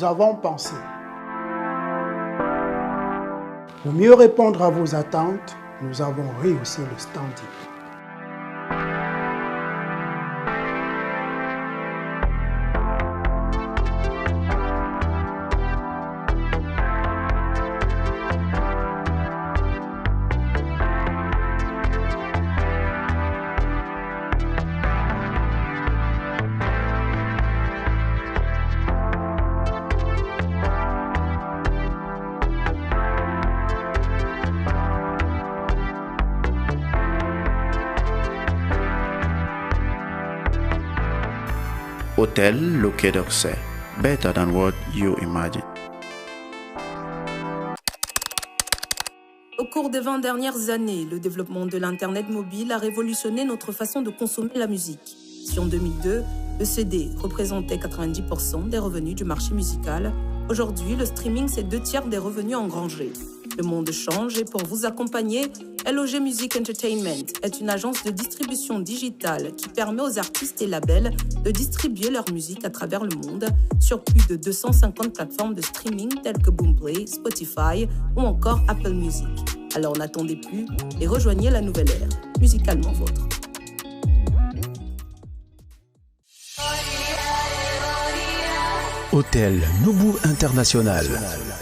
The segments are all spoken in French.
nous avons pensé. Pour mieux répondre à vos attentes, nous avons rehaussé le standing. Hôtel Le Quai d'Orsay. Better than what you imagine. Au cours des 20 dernières années, le développement de l'Internet mobile a révolutionné notre façon de consommer la musique. Si en 2002, le CD représentait 90% des revenus du marché musical, aujourd'hui, le streaming, c'est 2/3 des revenus engrangés. Le monde change et pour vous accompagner, LOG Music Entertainment est une agence de distribution digitale qui permet aux artistes et labels de distribuer leur musique à travers le monde sur plus de 250 plateformes de streaming telles que Boomplay, Spotify ou encore Apple Music. Alors n'attendez plus et rejoignez la nouvelle ère, musicalement vôtre. Hôtel Noubou International.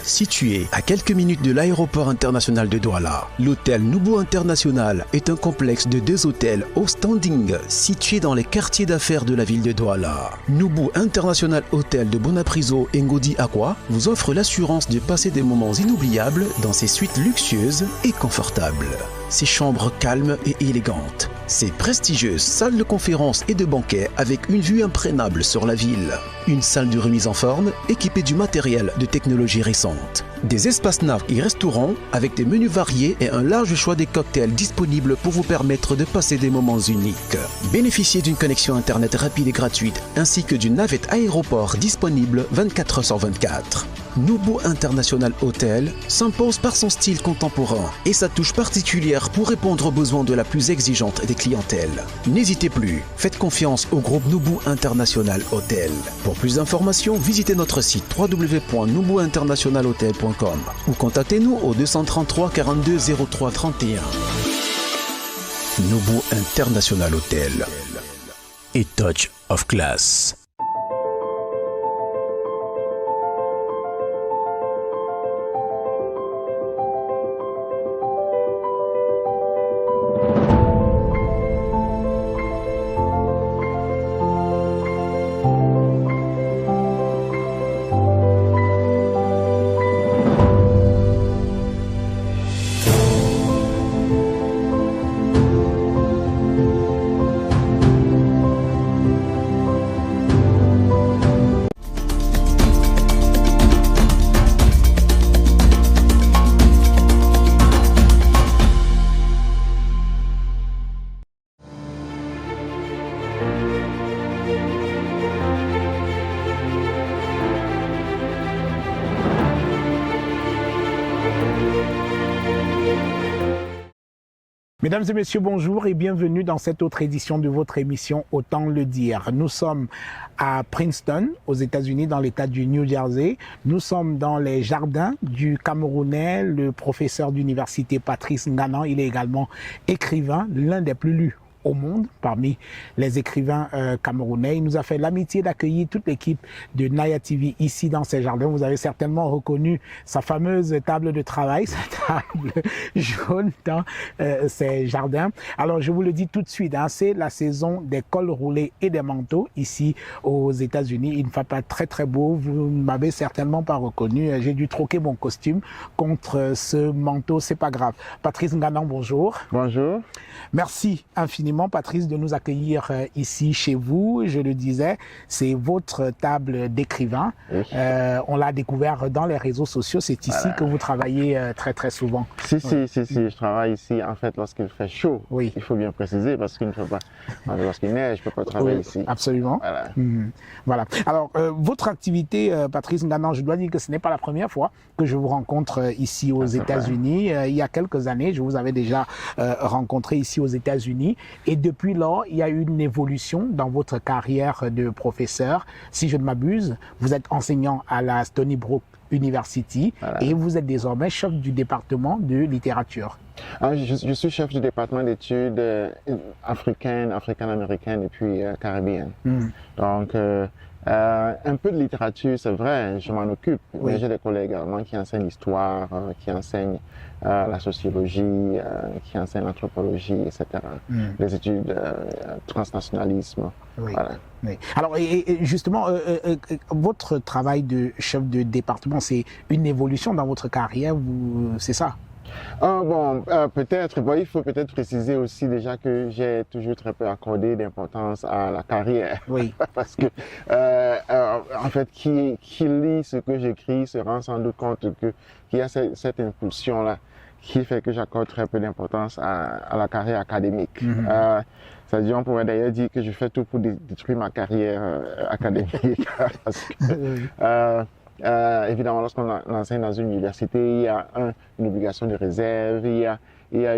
Situé à quelques minutes de l'aéroport international de Douala, l'hôtel Noubou International est un complexe de 2 hôtels au standing situés dans les quartiers d'affaires de la ville de Douala. Noubou International Hôtel de Bonapriso et Ngodi Aqua vous offre l'assurance de passer des moments inoubliables dans ses suites luxueuses et confortables. Ses chambres calmes et élégantes. Ses prestigieuses salles de conférences et de banquets avec une vue imprenable sur la ville. Une salle de remise en forme équipée du matériel de technologie récente. Des espaces navs et restaurants avec des menus variés et un large choix des cocktails disponibles pour vous permettre de passer des moments uniques. Bénéficiez d'une connexion internet rapide et gratuite ainsi que d'une navette aéroport disponible 24h/24. Noubou International Hotel s'impose par son style contemporain et sa touche particulière pour répondre aux besoins de la plus exigeante des clientèles. N'hésitez plus, faites confiance au groupe Noubou International Hotel. Pour plus d'informations, visitez notre site www.noubouinternationalhotel.com ou contactez-nous au 233 42 03 31. Noubou International Hotel. A touch of class. Mesdames et messieurs, bonjour et bienvenue dans cette autre édition de votre émission Autant le dire. Nous sommes à Princeton, aux États-Unis, dans l'État du New Jersey. Nous sommes dans les jardins du Camerounais, le professeur d'université Patrice Nganan. Il est également écrivain, l'un des plus lus au monde parmi les écrivains camerounais. Il nous a fait l'amitié d'accueillir toute l'équipe de Naya TV ici dans ces jardins. Vous avez certainement reconnu sa fameuse table de travail, sa table jaune dans ces jardins. Alors je vous le dis tout de suite, hein, c'est la saison des cols roulés et des manteaux ici aux États-Unis. Il ne fait pas très très beau, vous ne m'avez certainement pas reconnu. J'ai dû troquer mon costume contre ce manteau, c'est pas grave. Patrice Nganan, bonjour. Bonjour. Merci infiniment Patrice de nous accueillir ici chez vous. Je le disais, c'est votre table d'écrivain. Oui. On l'a découvert dans les réseaux sociaux. C'est ici que vous travaillez très très souvent. Si, je travaille ici en fait lorsqu'il fait chaud. Oui. Il faut bien préciser parce qu'il ne fait pas. Lorsqu'il neige, je ne peux pas travailler ici. Absolument. Voilà. Voilà. Alors, votre activité, Patrice Nganan, je dois dire que ce n'est pas la première fois que je vous rencontre ici aux États-Unis. Il y a quelques années, je vous avais déjà rencontré ici aux États-Unis. Et depuis lors, il y a eu une évolution dans votre carrière de professeur. Si je ne m'abuse, vous êtes enseignant à la Stony Brook University et vous êtes désormais chef du département de littérature. Je suis chef du département d'études africaines, africaines-américaines et puis caribéennes. Donc, un peu de littérature, c'est vrai, je m'en occupe. Mais j'ai des collègues également qui enseignent l'histoire, qui enseignent la sociologie, qui enseignent l'anthropologie, etc. Les études transnationalisme. Voilà. Oui. Alors, et justement, votre travail de chef de département, c'est une évolution dans votre carrière, c'est ça? Peut-être. Il faut peut-être préciser aussi déjà que j'ai toujours très peu accordé d'importance à la carrière. Oui. Parce que, en fait, qui lit ce que j'écris se rend sans doute compte qu'il y a cette impulsion-là qui fait que j'accorde très peu d'importance à la carrière académique. C'est-à-dire, on pourrait d'ailleurs dire que je fais tout pour détruire ma carrière académique. Parce que, évidemment, lorsqu'on enseigne dans une université, il y a une obligation de réserve, il y a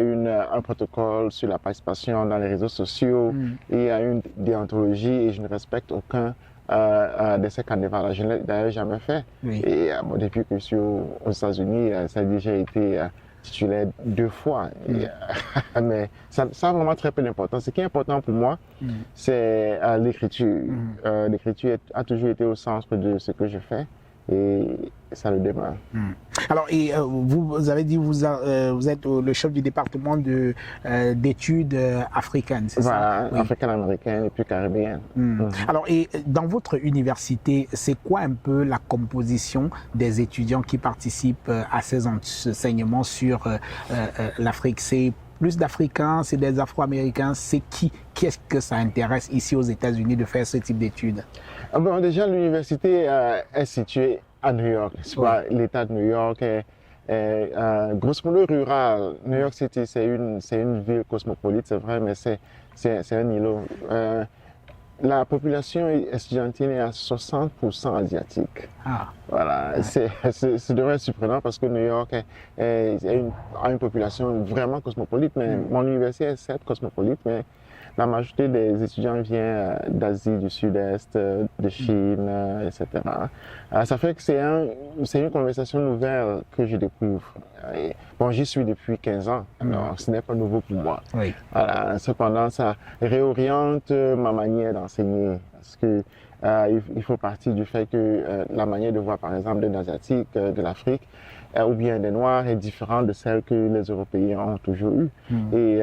un protocole sur la participation dans les réseaux sociaux, il y a une déontologie et je ne respecte aucun de ces carnivals. Je ne l'ai d'ailleurs jamais fait. Et depuis que je suis aux États-Unis, ça a déjà été titulaire 2 fois. Mais ça a vraiment très peu d'importance. Ce qui est important pour moi, c'est l'écriture. L'écriture a toujours été au centre de ce que je fais. Et ça le démarre. Alors, et vous avez dit vous êtes le chef du département d'études africaines, c'est ça? Voilà, africaine-américaine et puis caribéenne. Alors, et dans votre université, c'est quoi un peu la composition des étudiants qui participent à ces enseignements sur l'Afrique? C'est plus d'Africains, c'est des Afro-Américains, c'est qui? Qu'est-ce que ça intéresse ici aux États-Unis de faire ce type d'études? Déjà, l'université est située à New York, n'est-ce pas? L'État de New York est grosso modo rural. New York City, c'est une ville cosmopolite, c'est vrai, mais c'est un îlot. La population estudiantine est à 60% asiatique. Voilà, c'est devrait être surprenant parce que New York a une population vraiment cosmopolite, mais mon université est certes cosmopolite, mais la majorité des étudiants viennent d'Asie du Sud-Est, de Chine, etc. Ça fait que c'est une conversation nouvelle que je découvre. J'y suis depuis 15 ans, alors ce n'est pas nouveau pour moi. Voilà, cependant, ça réoriente ma manière d'enseigner. Parce que il faut partir du fait que la manière de voir, par exemple, des Asiatiques, de l'Afrique, ou bien des Noirs est différente de celle que les Européens ont toujours eue. Et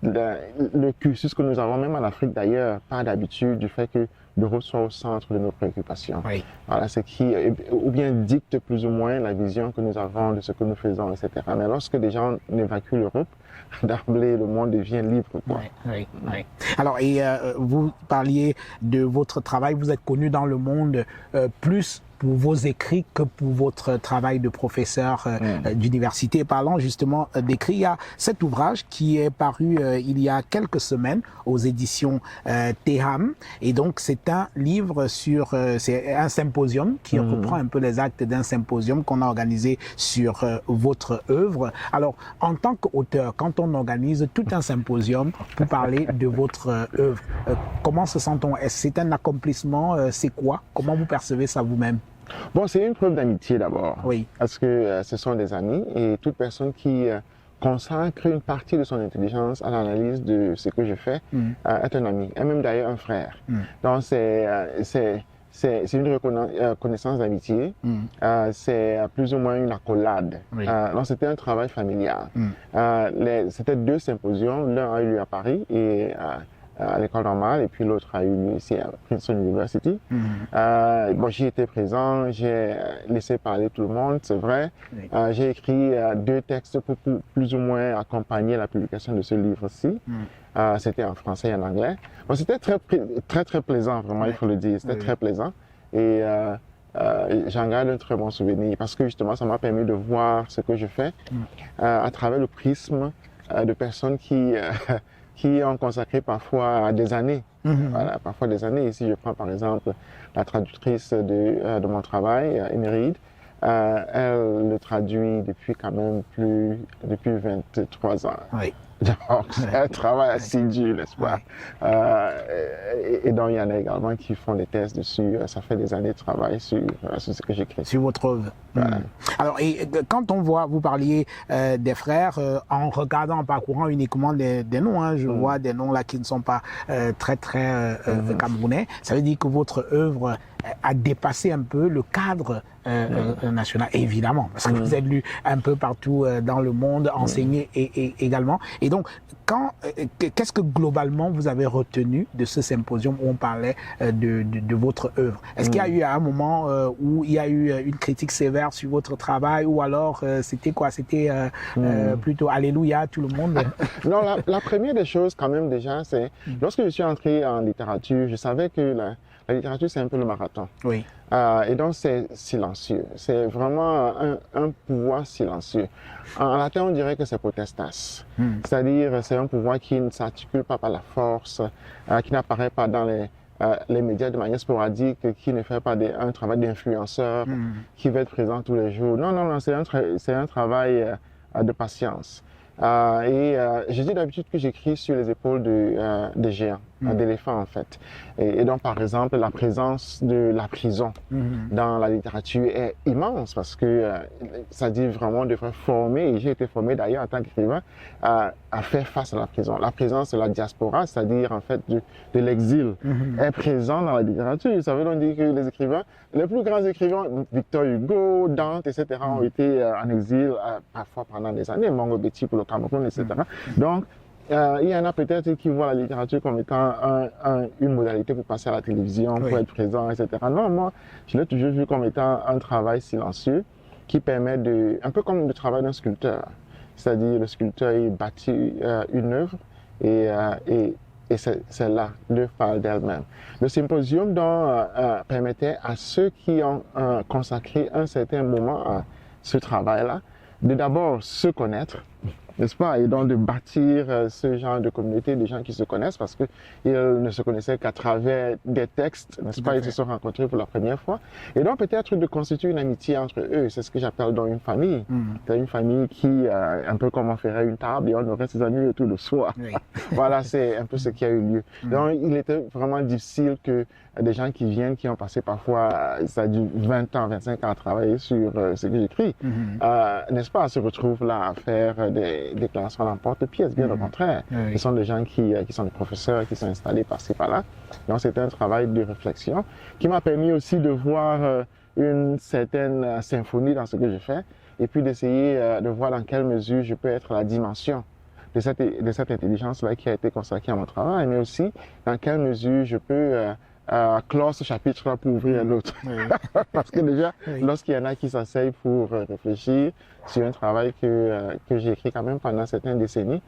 le cursus que nous avons, même en Afrique d'ailleurs, part d'habitude du fait que l'Europe soit au centre de nos préoccupations. Voilà, ce qui, ou bien dicte plus ou moins la vision que nous avons de ce que nous faisons, etc. Mais lorsque les gens évacuent l'Europe, d'emblée, le monde devient libre. Alors, et vous parliez de votre travail, vous êtes connu dans le monde plus pour vos écrits que pour votre travail de professeur d'université. Parlant justement d'écrits, il y a cet ouvrage qui est paru il y a quelques semaines aux éditions Teham. Et donc, c'est un livre c'est un symposium qui reprend un peu les actes d'un symposium qu'on a organisé sur votre œuvre. Alors, en tant qu'auteur, quand on organise tout un symposium pour parler de votre œuvre, comment se sent-on? C'est un accomplissement? C'est quoi? Comment vous percevez ça vous-même? C'est une preuve d'amitié d'abord. Parce que ce sont des amis et toute personne qui consacre une partie de son intelligence à l'analyse de ce que je fais est un ami, et même d'ailleurs un frère. Donc c'est une reconnaissance d'amitié, c'est plus ou moins une accolade. Donc c'était un travail familial. C'était 2 symposiums, l'un a eu lieu à Paris et à l'école normale, et puis l'autre a eu lieu ici à Princeton University. J'y étais présent, j'ai laissé parler tout le monde, c'est vrai. J'ai écrit 2 textes pour plus ou moins accompagner la publication de ce livre-ci. C'était en français et en anglais. C'était très plaisant, vraiment, il faut le dire. C'était très plaisant. Et j'en garde un très bon souvenir parce que justement, ça m'a permis de voir ce que je fais à travers le prisme de personnes qui ont consacré parfois des années. Voilà, parfois des années. Ici, je prends par exemple la traductrice de mon travail, Emeride. Elle le traduit depuis quand même depuis 23 ans. Donc, c'est un travail assidu, n'est-ce pas? Et donc, il y en a également qui font des tests dessus. Ça fait des années de travail sur ce que j'écris. Sur votre œuvre. Voilà. Alors, et quand on voit, vous parliez des frères, en regardant, en parcourant uniquement des noms, hein, je vois des noms là qui ne sont pas très camerounais. Ça veut dire que votre œuvre a dépassé un peu le cadre national, évidemment, parce que vous êtes lu un peu partout dans le monde, enseigné également. Et donc, qu'est-ce que globalement vous avez retenu de ce symposium où on parlait de votre œuvre? Est-ce qu'il y a eu un moment où il y a eu une critique sévère sur votre travail, ou alors c'était quoi? C'était plutôt alléluia, tout le monde? Non, la première des choses quand même déjà, c'est lorsque je suis entré en littérature, je savais que la littérature, c'est un peu le marathon. Oui. Et donc, c'est silencieux. C'est vraiment un pouvoir silencieux. En latin, on dirait que c'est potestas. C'est-à-dire, c'est un pouvoir qui ne s'articule pas par la force, qui n'apparaît pas dans les médias de manière sporadique, qui ne fait pas un travail d'influenceur, qui va être présent tous les jours. Non, c'est un travail de patience. Je dis d'habitude que j'écris sur les épaules des géants, d'éléphants en fait. Et donc par exemple, la présence de la prison dans la littérature est immense parce que ça dit vraiment de faire former, et j'ai été formé d'ailleurs en tant qu'écrivain, à faire face à la prison. La présence de la diaspora, c'est-à-dire en fait de l'exil, est présente dans la littérature. Ça veut donc dire que les écrivains, les plus grands écrivains, Victor Hugo, Dante, etc., ont été en exil parfois pendant des années, Mongo Betty pour le Cameroun, etc. Donc, il y en a peut-être qui voient la littérature comme étant une modalité pour passer à la télévision, pour être présent, etc. Non, moi, je l'ai toujours vu comme étant un travail silencieux qui permet un peu comme le travail d'un sculpteur. C'est-à-dire, le sculpteur, il bâtit une œuvre et c'est là, l'œuvre parle d'elle-même. Le symposium permettait à ceux qui ont consacré un certain moment à ce travail-là de d'abord se connaître, n'est-ce pas? Et donc de bâtir ce genre de communauté, des gens qui se connaissent parce qu'ils ne se connaissaient qu'à travers des textes, n'est-ce pas? Ils se sont rencontrés pour la première fois. Et donc peut-être de constituer une amitié entre eux. C'est ce que j'appelle dans une famille. C'est une famille qui, un peu comme on ferait une table et on aurait ses amis autour de soi. Oui. Voilà, c'est un peu ce qui a eu lieu. Donc il était vraiment difficile que des gens qui viennent, qui ont passé parfois, ça a dû 20 ans, 25 ans à travailler sur ce que j'écris, n'est-ce pas, se retrouvent là à faire des déclarations à l'emporte-pièce, bien au contraire. Oui. Ce sont des gens qui sont des professeurs, qui sont installés par-ci, par-là. Donc c'était un travail de réflexion qui m'a permis aussi de voir une certaine symphonie dans ce que je fais et puis d'essayer de voir dans quelle mesure je peux être la dimension de cette intelligence-là qui a été consacrée à mon travail, mais aussi dans quelle mesure je peux clore ce chapitre-là pour ouvrir un autre. Oui. Parce que déjà, lorsqu'il y en a qui s'asseyent pour réfléchir sur un travail que j'ai écrit quand même pendant certaines décennies,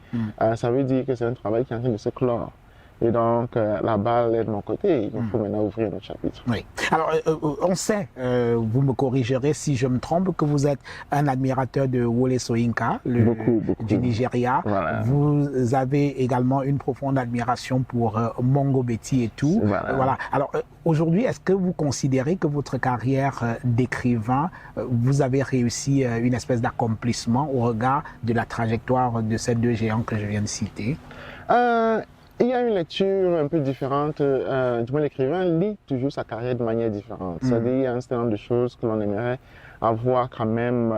ça veut dire que c'est un travail qui est en train de se clore. Et donc, la balle est de mon côté. Il faut maintenant ouvrir un autre chapitre. Oui. Alors, on sait, vous me corrigerez si je me trompe, que vous êtes un admirateur de Wole Soyinka, du Nigeria. Voilà. Vous avez également une profonde admiration pour Mongo Betty et tout. Voilà. Alors, aujourd'hui, est-ce que vous considérez que votre carrière d'écrivain, vous avez réussi une espèce d'accomplissement au regard de la trajectoire de ces deux géants que je viens de citer? Il y a une lecture un peu différente. Du moins, l'écrivain lit toujours sa carrière de manière différente. C'est-à-dire qu'il y a un certain nombre de choses que l'on aimerait avoir quand même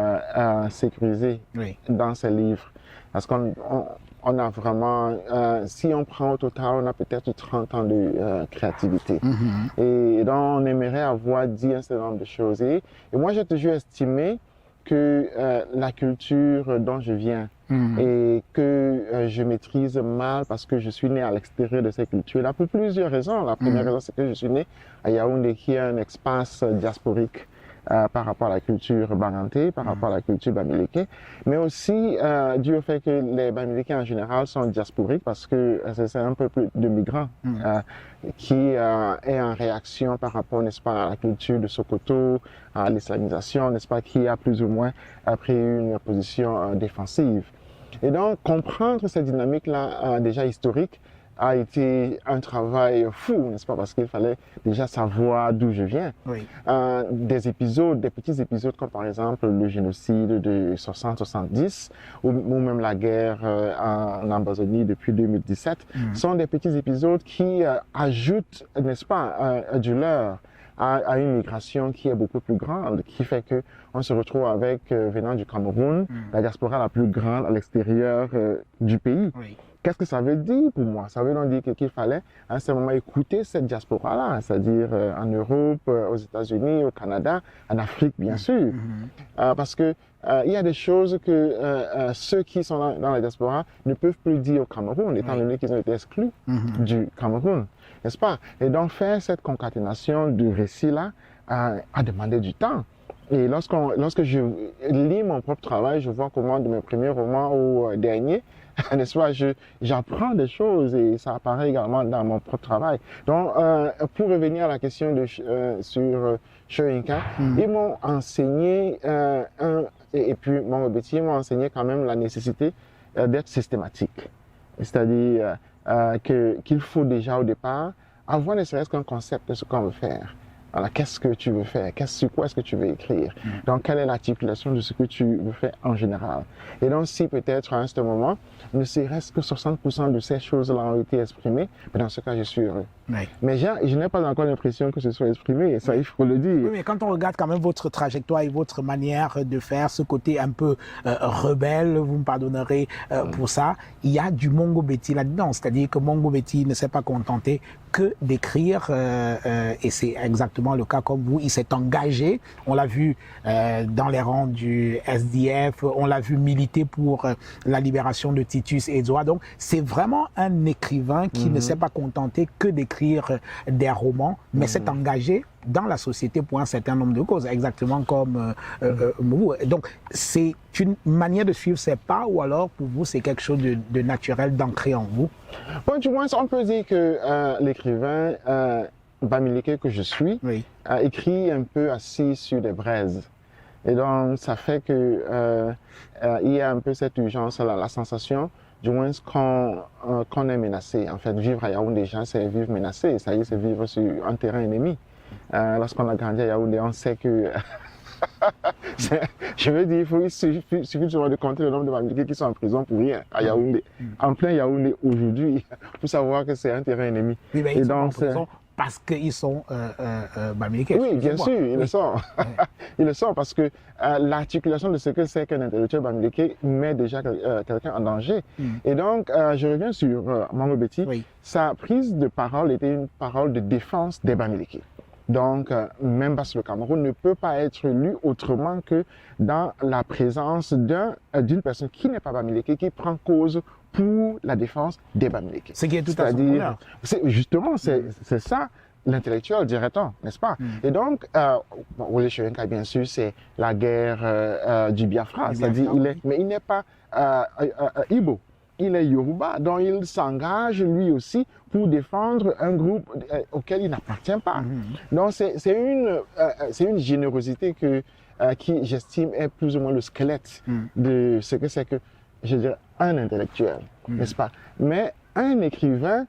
sécurisées dans ses livres. Parce qu'on a vraiment, si on prend au total, on a peut-être 30 ans de créativité. Et donc, on aimerait avoir dit un certain nombre de choses. Et moi, j'ai toujours estimé que la culture dont je viens, et que je maîtrise mal parce que je suis né à l'extérieur de cette culture-là pour plusieurs raisons. La première raison, c'est que je suis né à Yaoundé, qui est un espace diasporique par rapport à la culture baranté, par rapport à la culture bamileke, mais aussi dû au fait que les bamileke en général sont diasporiques parce que c'est un peuple de migrants qui est en réaction par rapport, n'est-ce pas, à la culture de Sokoto, à l'islamisation, n'est-ce pas, qui a plus ou moins pris une position défensive. Et donc, comprendre cette dynamique-là déjà historique a été un travail fou, n'est-ce pas? Parce qu'il fallait déjà savoir d'où je viens. Oui. Des épisodes, des petits épisodes comme par exemple le génocide de 60-70 ou même la guerre en Amazonie depuis 2017 sont des petits épisodes qui ajoutent, n'est-ce pas, du leurre à une migration qui est beaucoup plus grande, qui fait que on se retrouve avec, venant du Cameroun, la diaspora la plus grande à l'extérieur du pays. Oui. Qu'est-ce que ça veut dire pour moi? Ça veut donc dire qu'il fallait à un certain moment écouter cette diaspora-là, c'est-à-dire en Europe, aux États-Unis, au Canada, en Afrique, bien sûr. Parce que il y a des choses que ceux qui sont dans la diaspora ne peuvent plus dire au Cameroun, étant donné qu'ils ont été exclus du Cameroun, n'est-ce pas? Et donc faire cette concaténation du récit-là a demandé du temps. Et lorsque je lis mon propre travail, je vois comment de mes premiers romans au dernier, n'est-ce pas, j'apprends des choses et ça apparaît également dans mon propre travail. Donc, pour revenir à la question sur Soyinka, ils m'ont enseigné, et puis mon métier m'a enseigné quand même la nécessité d'être systématique. C'est-à-dire qu'il faut déjà au départ avoir ne serait-ce qu'un concept de ce qu'on veut faire. Voilà, qu'est-ce que tu veux faire? Sur quoi est-ce que tu veux écrire? Donc, quelle est l'articulation de ce que tu veux faire en général? Et donc, si peut-être à un certain moment, ne serait-ce que 60% de ces choses-là ont été exprimées, dans ce cas, je suis heureux. Oui. Mais je n'ai pas encore l'impression que ce soit exprimé, et ça, il faut le dire. Oui, mais quand on regarde quand même votre trajectoire et votre manière de faire, ce côté un peu rebelle, vous me pardonnerez pour ça, il y a du Mongo Betty là-dedans. C'est-à-dire que Mongo Betty ne s'est pas contenté que d'écrire, et c'est exactement le cas comme vous, il s'est engagé, on l'a vu dans les rangs du SDF, on l'a vu militer pour la libération de Titus Edouard, donc c'est vraiment un écrivain qui ne s'est pas contenté que d'écrire des romans, mais s'est engagé dans la société pour un certain nombre de causes, exactement comme vous. Donc c'est une manière de suivre ses pas, ou alors pour vous c'est quelque chose de naturel, d'ancré en vous? Bon, du moins on peut dire que l'écrivain Bamileke que je suis écrit un peu assis sur des braises. Et donc ça fait que il y a un peu cette urgence, la sensation du moins qu'on est menacé. En fait, vivre à Yaoundé, déjà, c'est vivre menacé. Ça y est, c'est vivre sur un terrain ennemi. Lorsqu'on a grandi à Yaoundé, on sait que... je veux dire, il suffit de compter le nombre de Bamileke qui sont en prison pour rien à Yaoundé. En plein Yaoundé, aujourd'hui, pour savoir que c'est un terrain ennemi. Oui, mais ils sont en prison parce qu'ils sont Bamileke. Oui, bien sûr, ils le sont. Ils le sont parce que l'articulation de ce que c'est qu'un intellectuel Bamileke met déjà quelqu'un en danger. Et donc, je reviens sur Mongo Betty. Sa prise de parole était une parole de défense des Bamileke. Donc, même parce que le Cameroun ne peut pas être lu autrement que dans la présence d'une personne qui n'est pas Bamileke, qui prend cause pour la défense des Bamileke. Ce qui est tout à son honneur. Justement, c'est ça l'intellectuel, dirait-on, n'est-ce pas? Et donc, Wole Soyinka, bien sûr, c'est la guerre du Biafra, c'est-à-dire, mais il n'est pas Igbo. Il est Yoruba, donc il s'engage lui aussi pour défendre un groupe auquel il n'appartient pas. Donc c'est une générosité qui j'estime est plus ou moins le squelette de ce que c'est que, je dirais, un intellectuel, n'est-ce pas? Mais un écrivain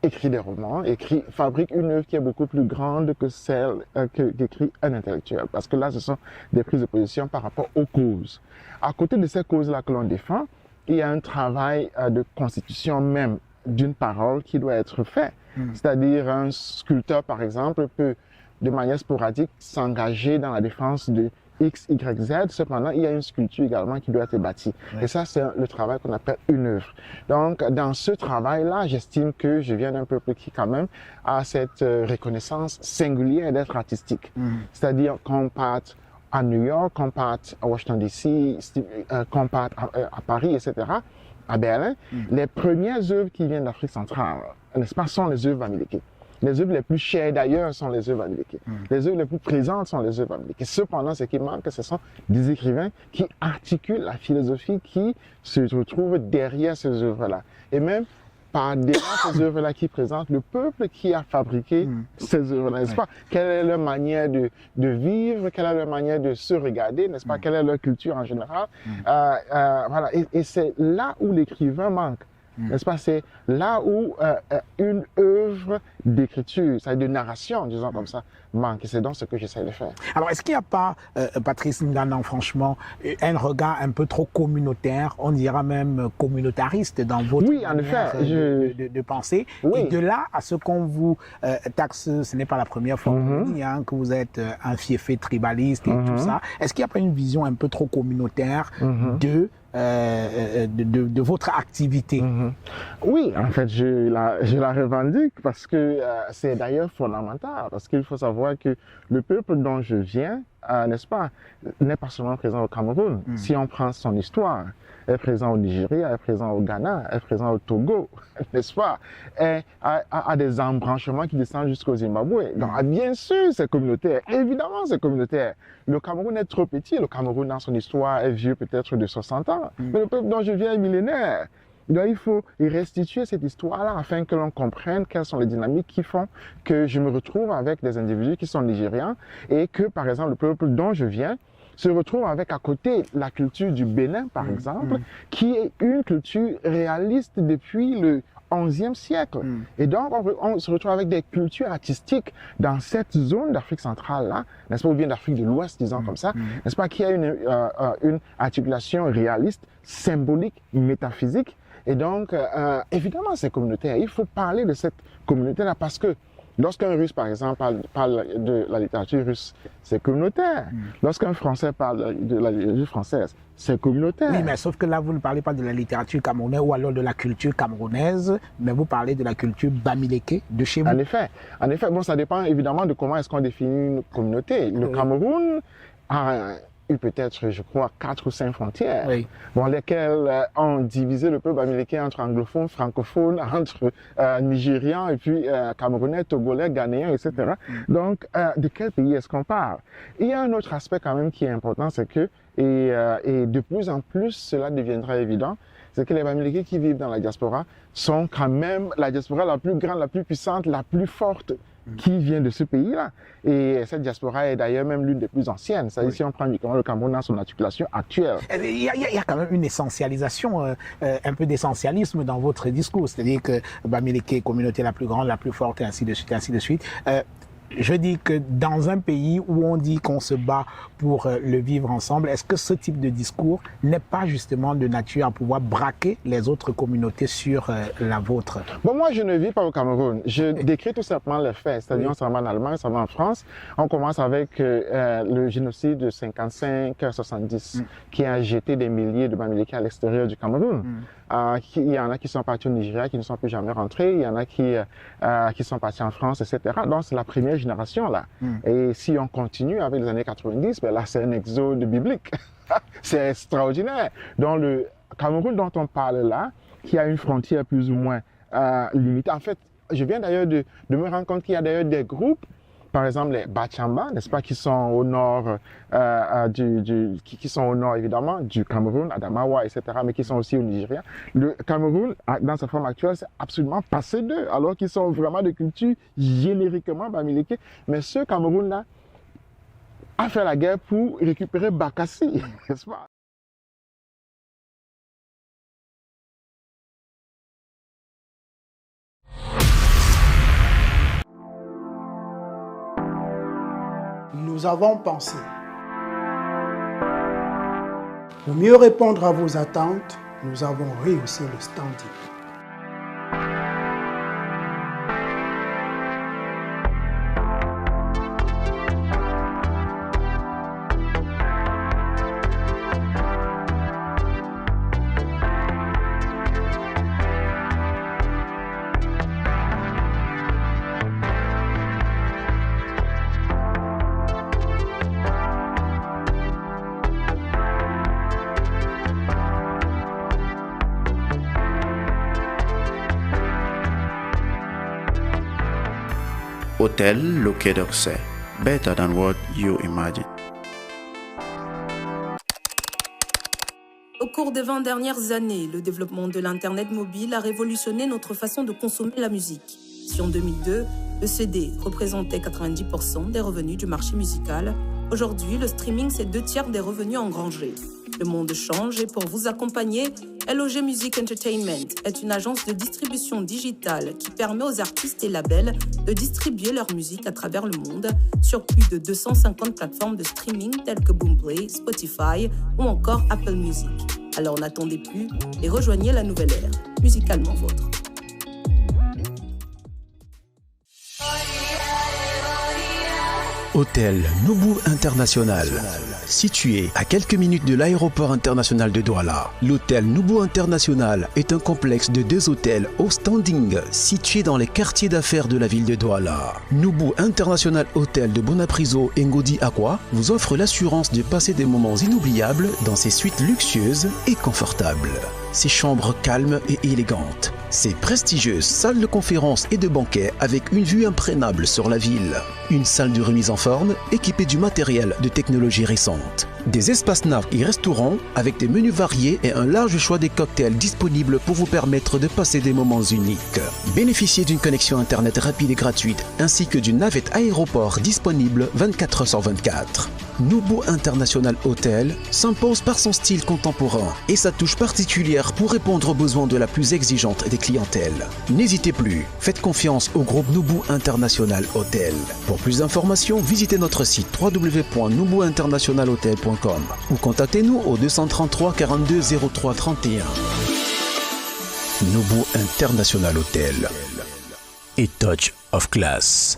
écrit des romans, fabrique une œuvre qui est beaucoup plus grande que celle qu'écrit un intellectuel. Parce que là, ce sont des prises de position par rapport aux causes. À côté de ces causes-là que l'on défend, il y a un travail de constitution même d'une parole qui doit être fait. C'est-à-dire un sculpteur, par exemple, peut de manière sporadique s'engager dans la défense de X, Y, Z. Cependant, il y a une sculpture également qui doit être bâtie. Et ça, c'est le travail qu'on appelle une œuvre. Donc, dans ce travail-là, j'estime que je viens d'un peuple qui, quand même, a cette reconnaissance singulière d'être artistique. C'est-à-dire qu'on parte à New York, qu'on parte à Washington DC, qu'on parte à Paris, etc., à Berlin, les premières œuvres qui viennent d'Afrique centrale, n'est-ce pas, sont les œuvres Bamileke. Les œuvres les plus chères d'ailleurs sont les œuvres Bamileke. Les œuvres les plus présentes sont les œuvres Bamileke. Cependant, ce qui manque, ce sont des écrivains qui articulent la philosophie qui se retrouve derrière ces œuvres-là. Et même par-delà ces œuvres-là qui présentent le peuple qui a fabriqué ces œuvres-là, n'est-ce pas? Quelle est leur manière de vivre, quelle est leur manière de se regarder, n'est-ce pas? Quelle est leur culture en général? Voilà. Et c'est là où l'écrivain manque N'est-ce pas? C'est là où une œuvre d'écriture, c'est-à-dire de narration, disons comme ça, manque. Et c'est donc ce que j'essaie de faire. Alors, est-ce qu'il n'y a pas, Patrice Nganang, franchement, un regard un peu trop communautaire, on dira même communautariste dans votre manière de penser? Et de là à ce qu'on vous taxe, ce n'est pas la première fois qu'on dit que vous êtes un fiefé tribaliste et tout ça. Est-ce qu'il n'y a pas une vision un peu trop communautaire de votre activité? Oui, en fait, je la revendique parce que c'est d'ailleurs fondamental, parce qu'il faut savoir que le peuple dont je viens, n'est-ce pas, n'est pas seulement présent au Cameroun. Si on prend son histoire, est présent au Nigeria, est présent au Ghana, est présent au Togo, n'est-ce pas, et a des embranchements qui descendent jusqu'au Zimbabwe. Donc, bien sûr, c'est communautaire. Évidemment, c'est communautaire. Le Cameroun est trop petit. Le Cameroun, dans son histoire, est vieux peut-être de 60 ans. Mais le peuple dont je viens est millénaire. Donc, il faut restituer cette histoire-là afin que l'on comprenne quelles sont les dynamiques qui font que je me retrouve avec des individus qui sont nigérians et que, par exemple, le peuple dont je viens se retrouve avec à côté la culture du Bénin, par exemple, qui est une culture réaliste depuis le XIe siècle. Et donc, on se retrouve avec des cultures artistiques dans cette zone d'Afrique centrale-là, n'est-ce pas, ou bien d'Afrique de l'Ouest, disons comme ça, n'est-ce pas, qui a une articulation réaliste, symbolique, métaphysique. Et donc, évidemment, c'est communautaire. Il faut parler de cette communauté-là parce que lorsqu'un Russe, par exemple, parle de la littérature russe, c'est communautaire. Lorsqu'un Français parle de la littérature française, c'est communautaire. Oui, mais sauf que là, vous ne parlez pas de la littérature camerounaise ou alors de la culture camerounaise, mais vous parlez de la culture bamileke de chez vous. En effet, bon, ça dépend évidemment de comment est-ce qu'on définit une communauté. Le Cameroun a peut-être, je crois, 4 ou 5 frontières, dans lesquelles ont divisé le peuple bamileke entre anglophones, francophones, entre nigérians et puis camerounais, togolais, ghanéens, etc. Donc, de quel pays est-ce qu'on parle? Il y a un autre aspect quand même qui est important, c'est que, et de plus en plus, cela deviendra évident, c'est que les bamileke qui vivent dans la diaspora sont quand même la diaspora la plus grande, la plus puissante, la plus forte qui vient de ce pays-là. Et cette diaspora est d'ailleurs même l'une des plus anciennes. C'est-à-dire, si on prend uniquement le Cameroun dans son articulation actuelle. Il y a quand même une essentialisation, un peu d'essentialisme dans votre discours. C'est-à-dire que bamileke, communauté la plus grande, la plus forte, et ainsi de suite, ainsi de suite. Je dis que dans un pays où on dit qu'on se bat pour le vivre ensemble, est-ce que ce type de discours n'est pas justement de nature à pouvoir braquer les autres communautés sur la vôtre? Bon, moi, je ne vis pas au Cameroun. Je décris tout simplement les faits. C'est-à-dire, on s'en va en Allemagne, on s'en va en France. On commence avec le génocide de 55-70 qui a jeté des milliers de bamileke à l'extérieur du Cameroun. Il y en a qui sont partis au Nigeria, qui ne sont plus jamais rentrés. Il y en a qui sont partis en France, etc. Donc, c'est la première génération, là. Et si on continue avec les années 90, ben là, c'est un exode biblique. C'est extraordinaire. Donc, le Cameroun dont on parle là, qui a une frontière plus ou moins limitée. En fait, je viens d'ailleurs de me rendre compte qu'il y a d'ailleurs des groupes, par exemple les Bachamba, n'est-ce pas, qui sont au nord, qui sont au nord évidemment du Cameroun, Adamawa, etc., mais qui sont aussi au Nigeria. Le Cameroun, dans sa forme actuelle, c'est absolument passé d'eux, alors qu'ils sont vraiment de culture génériquement bamileke. Mais ce Cameroun-là a fait la guerre pour récupérer Bakassi, n'est-ce pas? Nous avons pensé. Pour mieux répondre à vos attentes, nous avons réussi le standing. Hotel Le Quai d'Orsay. Better than what you imagine. Au cours des 20 dernières années, le développement de l'Internet mobile a révolutionné notre façon de consommer la musique. Si en 2002, le CD représentait 90% des revenus du marché musical, aujourd'hui, le streaming, c'est 2/3 des revenus engrangés. Le monde change et pour vous accompagner, LOG Music Entertainment est une agence de distribution digitale qui permet aux artistes et labels de distribuer leur musique à travers le monde sur plus de 250 plateformes de streaming telles que Boomplay, Spotify ou encore Apple Music. Alors n'attendez plus et rejoignez la nouvelle ère, musicalement vôtre. Hôtel Noubou International. Situé à quelques minutes de l'aéroport international de Douala, l'hôtel Noubou International est un complexe de 2 hôtels au standing situé dans les quartiers d'affaires de la ville de Douala. Noubou International Hotel de Bonapriso et Ngodi Aqua vous offre l'assurance de passer des moments inoubliables dans ses suites luxueuses et confortables. Ses chambres calmes et élégantes. Ses prestigieuses salles de conférences et de banquets avec une vue imprenable sur la ville. Une salle de remise en forme équipée du matériel de technologie récente. Des espaces snacks et restaurants avec des menus variés et un large choix des cocktails disponibles pour vous permettre de passer des moments uniques. Bénéficiez d'une connexion internet rapide et gratuite ainsi que d'une navette aéroport disponible 24 h sur 24. Noubou International Hotel s'impose par son style contemporain et sa touche particulière pour répondre aux besoins de la plus exigeante des clientèles. N'hésitez plus, faites confiance au groupe Noubou International Hotel. Pour plus d'informations, visitez notre site www.noubouinternationalhotel.com ou contactez-nous au 233 42 03 31. Noubou International Hotel. A touch of class.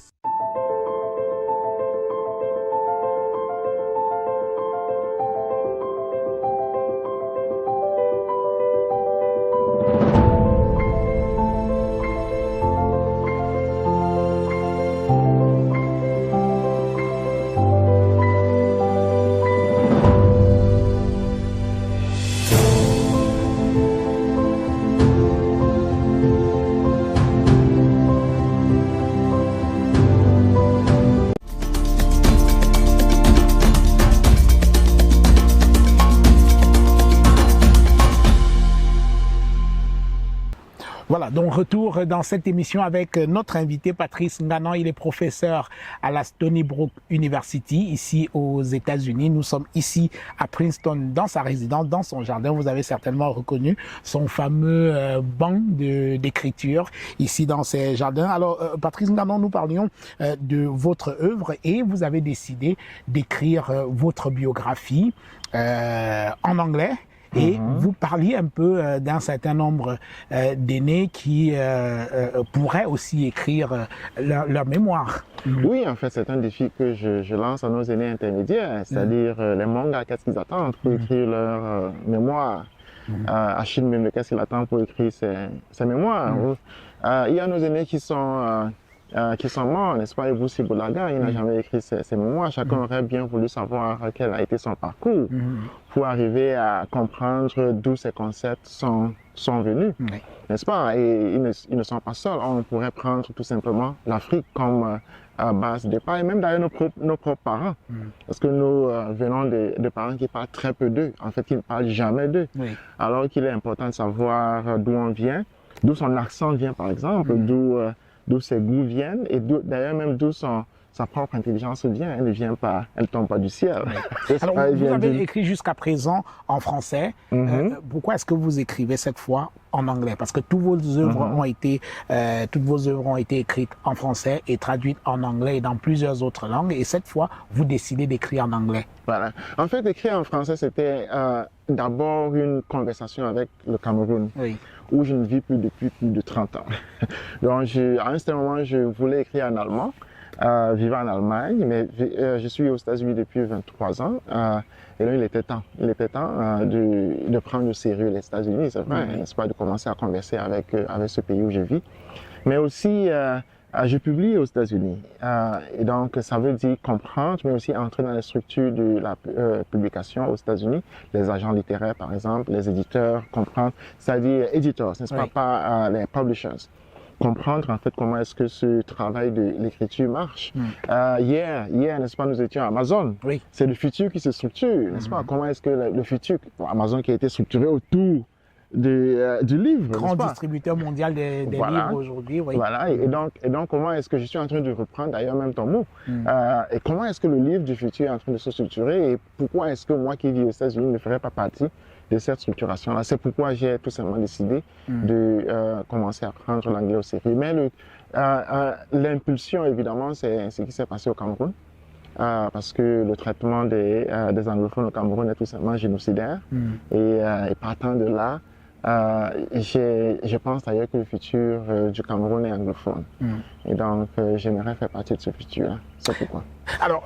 Voilà, donc retour dans cette émission avec notre invité Patrice Nganan. Il est professeur à la Stony Brook University ici aux États-Unis. Nous sommes ici à Princeton dans sa résidence, dans son jardin. Vous avez certainement reconnu son fameux banc d'écriture ici dans ses jardins. Alors Patrice Nganan, nous parlions de votre œuvre et vous avez décidé d'écrire votre biographie en anglais. Et vous parliez un peu d'un certain nombre d'aînés qui pourraient aussi écrire leur mémoire. Oui, en fait, c'est un défi que je lance à nos aînés intermédiaires, c'est-à-dire les mangas, qu'est-ce qu'ils attendent pour écrire leur mémoire. Achille même, qu'est-ce qu'il attend pour écrire ses mémoires. Il y a nos aînés qui sont morts, n'est-ce pas? Ebou Sibolaga, il n'a jamais écrit ses mémoires. Chacun aurait bien voulu savoir quel a été son parcours pour arriver à comprendre d'où ces concepts sont venus, n'est-ce pas? Et ils ne sont pas seuls. On pourrait prendre tout simplement l'Afrique comme base de départ, et même d'ailleurs nos propres parents. Parce que nous venons de parents qui parlent très peu d'eux, en fait, qui ne parlent jamais d'eux. Alors qu'il est important de savoir d'où on vient, d'où son accent vient, par exemple, d'où ses goûts viennent, et d'ailleurs même d'où sa propre intelligence vient. Elle ne vient pas, elle tombe pas du ciel. Alors, vous avez écrit jusqu'à présent en français. Pourquoi est-ce que vous écrivez cette fois en anglais? Parce que toutes vos œuvres ont été écrites en français et traduites en anglais et dans plusieurs autres langues. Et cette fois, vous décidez d'écrire en anglais. Voilà. En fait, écrire en français, c'était d'abord une conversation avec le Cameroun, où je ne vis plus depuis plus de 30 ans. Donc, à un certain moment, je voulais écrire en allemand. Vivant en Allemagne, mais je suis aux États-Unis depuis 23 ans. Et là, il était temps de prendre au sérieux les États-Unis, c'est vrai, n'est-ce pas, de commencer à converser avec ce pays où je vis. Mais aussi, je publie aux États-Unis. Et donc, ça veut dire comprendre, mais aussi entrer dans les structures de la publication aux États-Unis, les agents littéraires, par exemple, les éditeurs, comprendre, c'est-à-dire éditeurs, n'est-ce pas, les publishers. Comprendre en fait comment est-ce que ce travail de l'écriture marche. Hier, n'est-ce pas, nous étions à Amazon. C'est le futur qui se structure, n'est-ce pas? Comment est-ce que le futur, Amazon qui a été structuré autour du livre. Grand distributeur mondial des livres aujourd'hui. Oui. Voilà, et donc comment est-ce que je suis en train de reprendre d'ailleurs même ton mot, et comment est-ce que le livre du futur est en train de se structurer et pourquoi est-ce que moi qui vis aux États-Unis ne ferais pas partie de cette structuration-là. C'est pourquoi j'ai tout simplement décidé de commencer à prendre l'anglais au sérieux. Mais l'impulsion, évidemment, c'est ce qui s'est passé au Cameroun. Parce que le traitement des anglophones au Cameroun est tout simplement génocidaire. Et partant de là, je pense d'ailleurs que le futur du Cameroun est anglophone. Et donc, j'aimerais faire partie de ce futur-là. C'est pourquoi. Alors,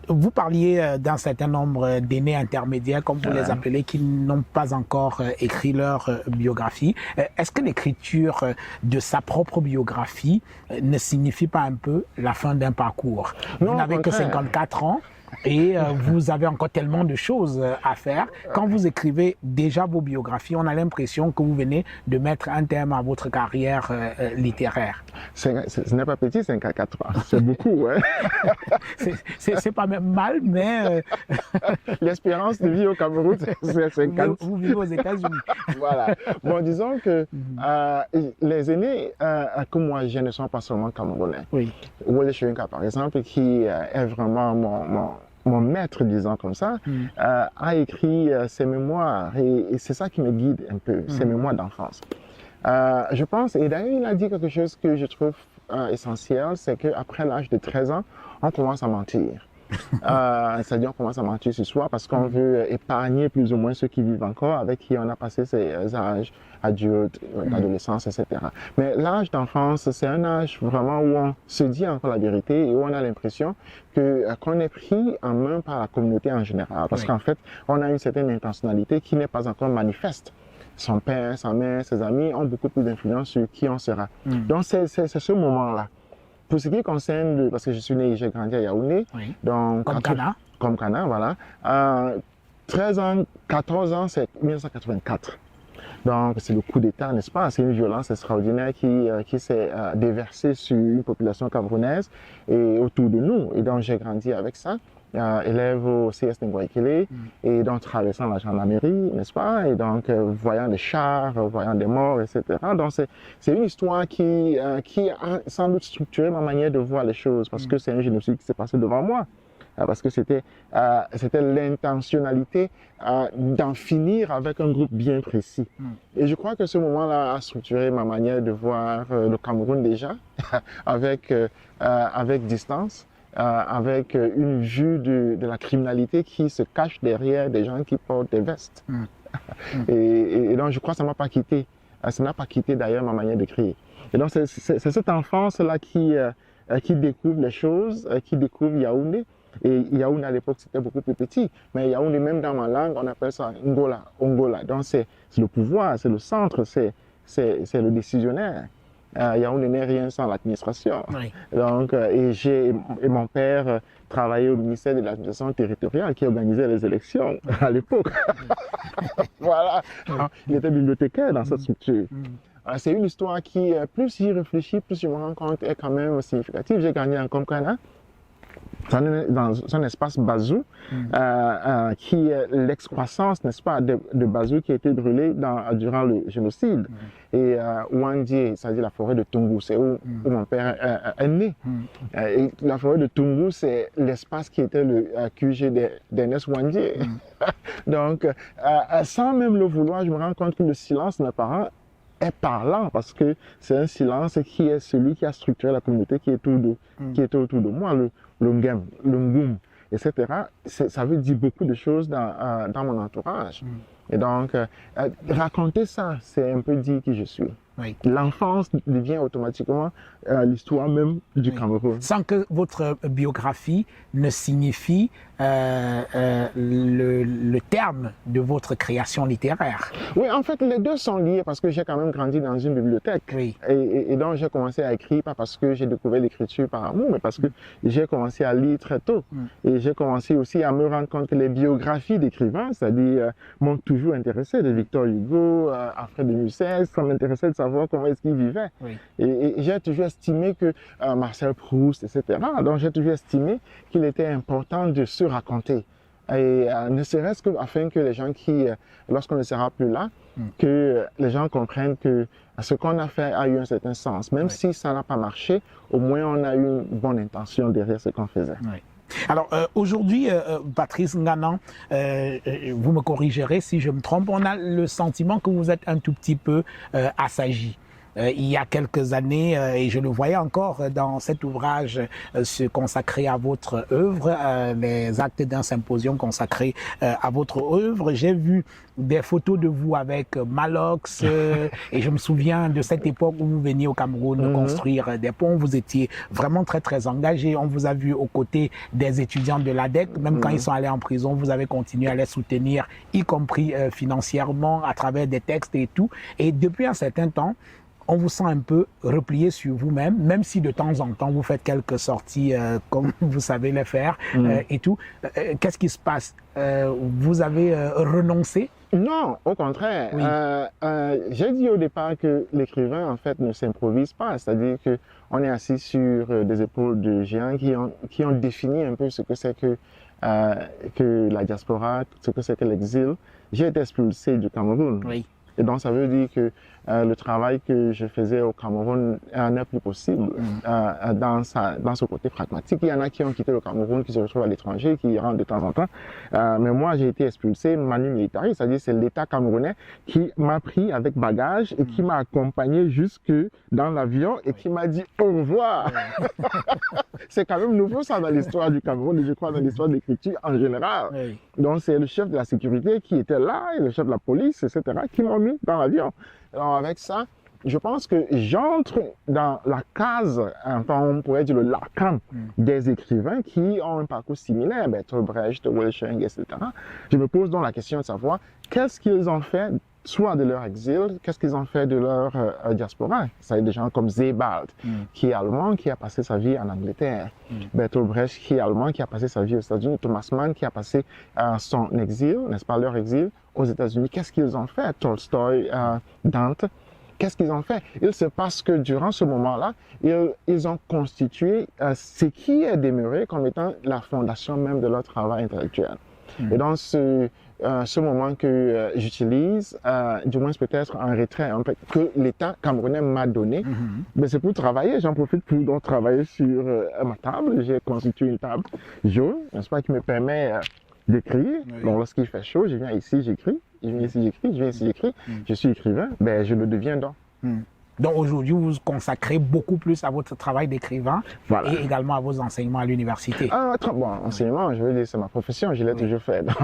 vous parliez d'un certain nombre d'aînés intermédiaires, comme vous les appelez, qui n'ont pas encore écrit leur biographie. Est-ce que l'écriture de sa propre biographie ne signifie pas un peu la fin d'un parcours? Vous n'avez que 54 ans. Et vous avez encore tellement de choses à faire. Quand vous écrivez déjà vos biographies, on a l'impression que vous venez de mettre un terme à votre carrière littéraire. Ce n'est pas petit, 54 ans. C'est beaucoup, hein? C'est pas même mal, mais... L'espérance de vie au Cameroun, c'est 50. Vous vivez aux États-Unis. Voilà. Bon, disons que les aînés que moi j'ai ne sont pas seulement camerounais. Oui. Wole Soyinka, par exemple, qui est vraiment mon maître, disons comme ça, a écrit ses mémoires et c'est ça qui me guide un peu, ses mémoires d'enfance. Je pense, et d'ailleurs il a dit quelque chose que je trouve essentiel, c'est qu'après l'âge de 13 ans, on commence à mentir. C'est-à-dire on commence à mentir sur soi parce qu'on veut épargner plus ou moins ceux qui vivent encore, avec qui on a passé ces âges adultes, d'adolescence, etc. Mais l'âge d'enfance, c'est un âge vraiment où on se dit encore la vérité et où on a l'impression qu'on est pris en main par la communauté en général. Parce qu'en fait, on a une certaine intentionnalité qui n'est pas encore manifeste. Son père, sa mère, ses amis ont beaucoup plus d'influence sur qui on sera. Donc c'est ce moment-là. Pour ce qui concerne, parce que je suis né et j'ai grandi à Yaoundé, donc comme Kana, voilà. 13 ans, 14 ans, c'est 1984. Donc c'est le coup d'État, n'est-ce pas? C'est une violence extraordinaire qui s'est déversée sur une population camerounaise et autour de nous. Et donc j'ai grandi avec ça. Élève au CS Nguaikele et donc traversant la gendarmerie, n'est-ce pas? Et donc voyant des chars, voyant des morts, etc. Donc c'est une histoire qui a sans doute structuré ma manière de voir les choses parce que c'est un génocide qui s'est passé devant moi. Parce que c'était l'intentionnalité d'en finir avec un groupe bien précis. Et je crois que ce moment-là a structuré ma manière de voir le Cameroun déjà, avec distance. Avec une vue de la criminalité qui se cache derrière des gens qui portent des vestes. Et donc je crois que ça ne m'a pas quitté. Ça n'a pas quitté d'ailleurs ma manière d'écrire. Et donc c'est cette enfance-là qui découvre les choses, qui découvre Yaoundé. Et Yaoundé à l'époque c'était beaucoup plus petit. Mais Yaoundé même dans ma langue on appelle ça Ongola. Donc c'est le pouvoir, c'est le centre, c'est le décisionnaire. Yaoundé n'est rien sans l'administration. Donc, et mon père travaillait au ministère de l'administration territoriale qui organisait les élections à l'époque. Voilà. Il était bibliothécaire dans cette structure. C'est une histoire qui, plus j'y réfléchis, plus je me rends compte, est quand même significative. J'ai gagné en Komkana, dans un espace Bazou, qui est l'excroissance, n'est-ce pas, de Bazou qui a été brûlé durant le génocide. Et Ouandie, c'est-à-dire la forêt de Tungu, c'est où mon père est né. Et la forêt de Tungu, c'est l'espace qui était le QG d'Ernest Ouandie. Donc, sans même le vouloir, je me rends compte que le silence de mes parents est parlant parce que c'est un silence qui est celui qui a structuré la communauté qui était autour de moi, le Ngem, le Ngoum, etc. Ça veut dire beaucoup de choses dans mon entourage. Et donc, raconter ça, c'est un peu dire qui je suis. L'enfance devient automatiquement l'histoire même du Cameroun. Sans que votre biographie ne signifie le terme de votre création littéraire. Oui, en fait, les deux sont liés parce que j'ai quand même grandi dans une bibliothèque. Et donc, j'ai commencé à écrire, pas parce que j'ai découvert l'écriture par amour, mais parce que j'ai commencé à lire très tôt. Et j'ai commencé aussi à me rendre compte que les biographies d'écrivains, c'est-à-dire, m'ont toujours intéressé, de Victor Hugo, Alfred de Musset, ça m'intéressait de savoir comment est-ce qu'il vivait. Et j'ai toujours estimé que Marcel Proust, etc. Donc, j'ai toujours estimé qu'il était important de se raconter. Et ne serait-ce que afin que les gens qui, lorsqu'on ne sera plus là, que les gens comprennent que ce qu'on a fait a eu un certain sens. Même si ça n'a pas marché, au moins on a eu une bonne intention derrière ce qu'on faisait. Oui. Alors aujourd'hui, Patrice Nganan, vous me corrigerez si je me trompe, on a le sentiment que vous êtes un tout petit peu assagi. Il y a quelques années, et je le voyais encore dans cet ouvrage consacré à votre œuvre, les actes d'un symposium consacré à votre œuvre, j'ai vu des photos de vous avec Malox, et je me souviens de cette époque où vous veniez au Cameroun construire des ponts, vous étiez vraiment très très engagé, on vous a vu aux côtés des étudiants de l'ADEC, même quand ils sont allés en prison, vous avez continué à les soutenir, y compris financièrement, à travers des textes et tout, et depuis un certain temps, on vous sent un peu replié sur vous-même, même si de temps en temps vous faites quelques sorties comme vous savez les faire et tout. Qu'est-ce qui se passe? Vous avez renoncé? Non, au contraire. Oui. J'ai dit au départ que l'écrivain, en fait, ne s'improvise pas. C'est-à-dire qu'on est assis sur des épaules de géants qui ont défini un peu ce que c'est que la diaspora, ce que c'est que l'exil. J'ai été expulsé du Cameroun. Oui. Et donc, ça veut dire que le travail que je faisais au Cameroun n'est plus possible dans ce côté pragmatique. Il y en a qui ont quitté le Cameroun, qui se retrouvent à l'étranger, qui y rentrent de temps en temps. Mais moi, j'ai été expulsé manu militari, c'est-à-dire c'est l'État camerounais qui m'a pris avec bagage et qui m'a accompagné jusque dans l'avion et qui m'a dit au revoir. C'est quand même nouveau ça dans l'histoire du Cameroun et je crois dans l'histoire de l'écriture en général. Oui. Donc, c'est le chef de la sécurité qui était là et le chef de la police, etc., qui m'ont mis dans l'avion. Alors, avec ça, je pense que j'entre dans la case, enfin, on pourrait dire le lacan des écrivains qui ont un parcours similaire, Bertolt Brecht, Welsching, etc. Je me pose donc la question de savoir qu'est-ce qu'ils ont fait, soit de leur exil, qu'est-ce qu'ils ont fait de leur diaspora. Ça des gens comme Sebald, qui est allemand, qui a passé sa vie en Angleterre. Bertolt Brecht, qui est allemand, qui a passé sa vie aux États-Unis. Thomas Mann, qui a passé son exil, n'est-ce pas, leur exil aux États-Unis. Qu'est-ce qu'ils ont fait? Tolstoï, Dante. Qu'est-ce qu'ils ont fait? Il se passe que durant ce moment-là, ils ont constitué ce qui est demeuré comme étant la fondation même de leur travail intellectuel. Et dans ce moment que j'utilise, du moins peut-être en retrait, en fait, que l'État camerounais m'a donné, mais c'est pour travailler. J'en profite pour donc travailler sur ma table. J'ai constitué une table jaune, n'est-ce pas, qui me permet d'écrire. Donc lorsqu'il fait chaud, je viens ici, j'écris. Je viens ici, j'écris. Je viens ici, j'écris. Je suis écrivain. Ben, je le deviens donc. Donc aujourd'hui, vous vous consacrez beaucoup plus à votre travail d'écrivain et également à vos enseignements à l'université. Bon, enseignement, je veux dire, c'est ma profession, je l'ai toujours fait. Donc,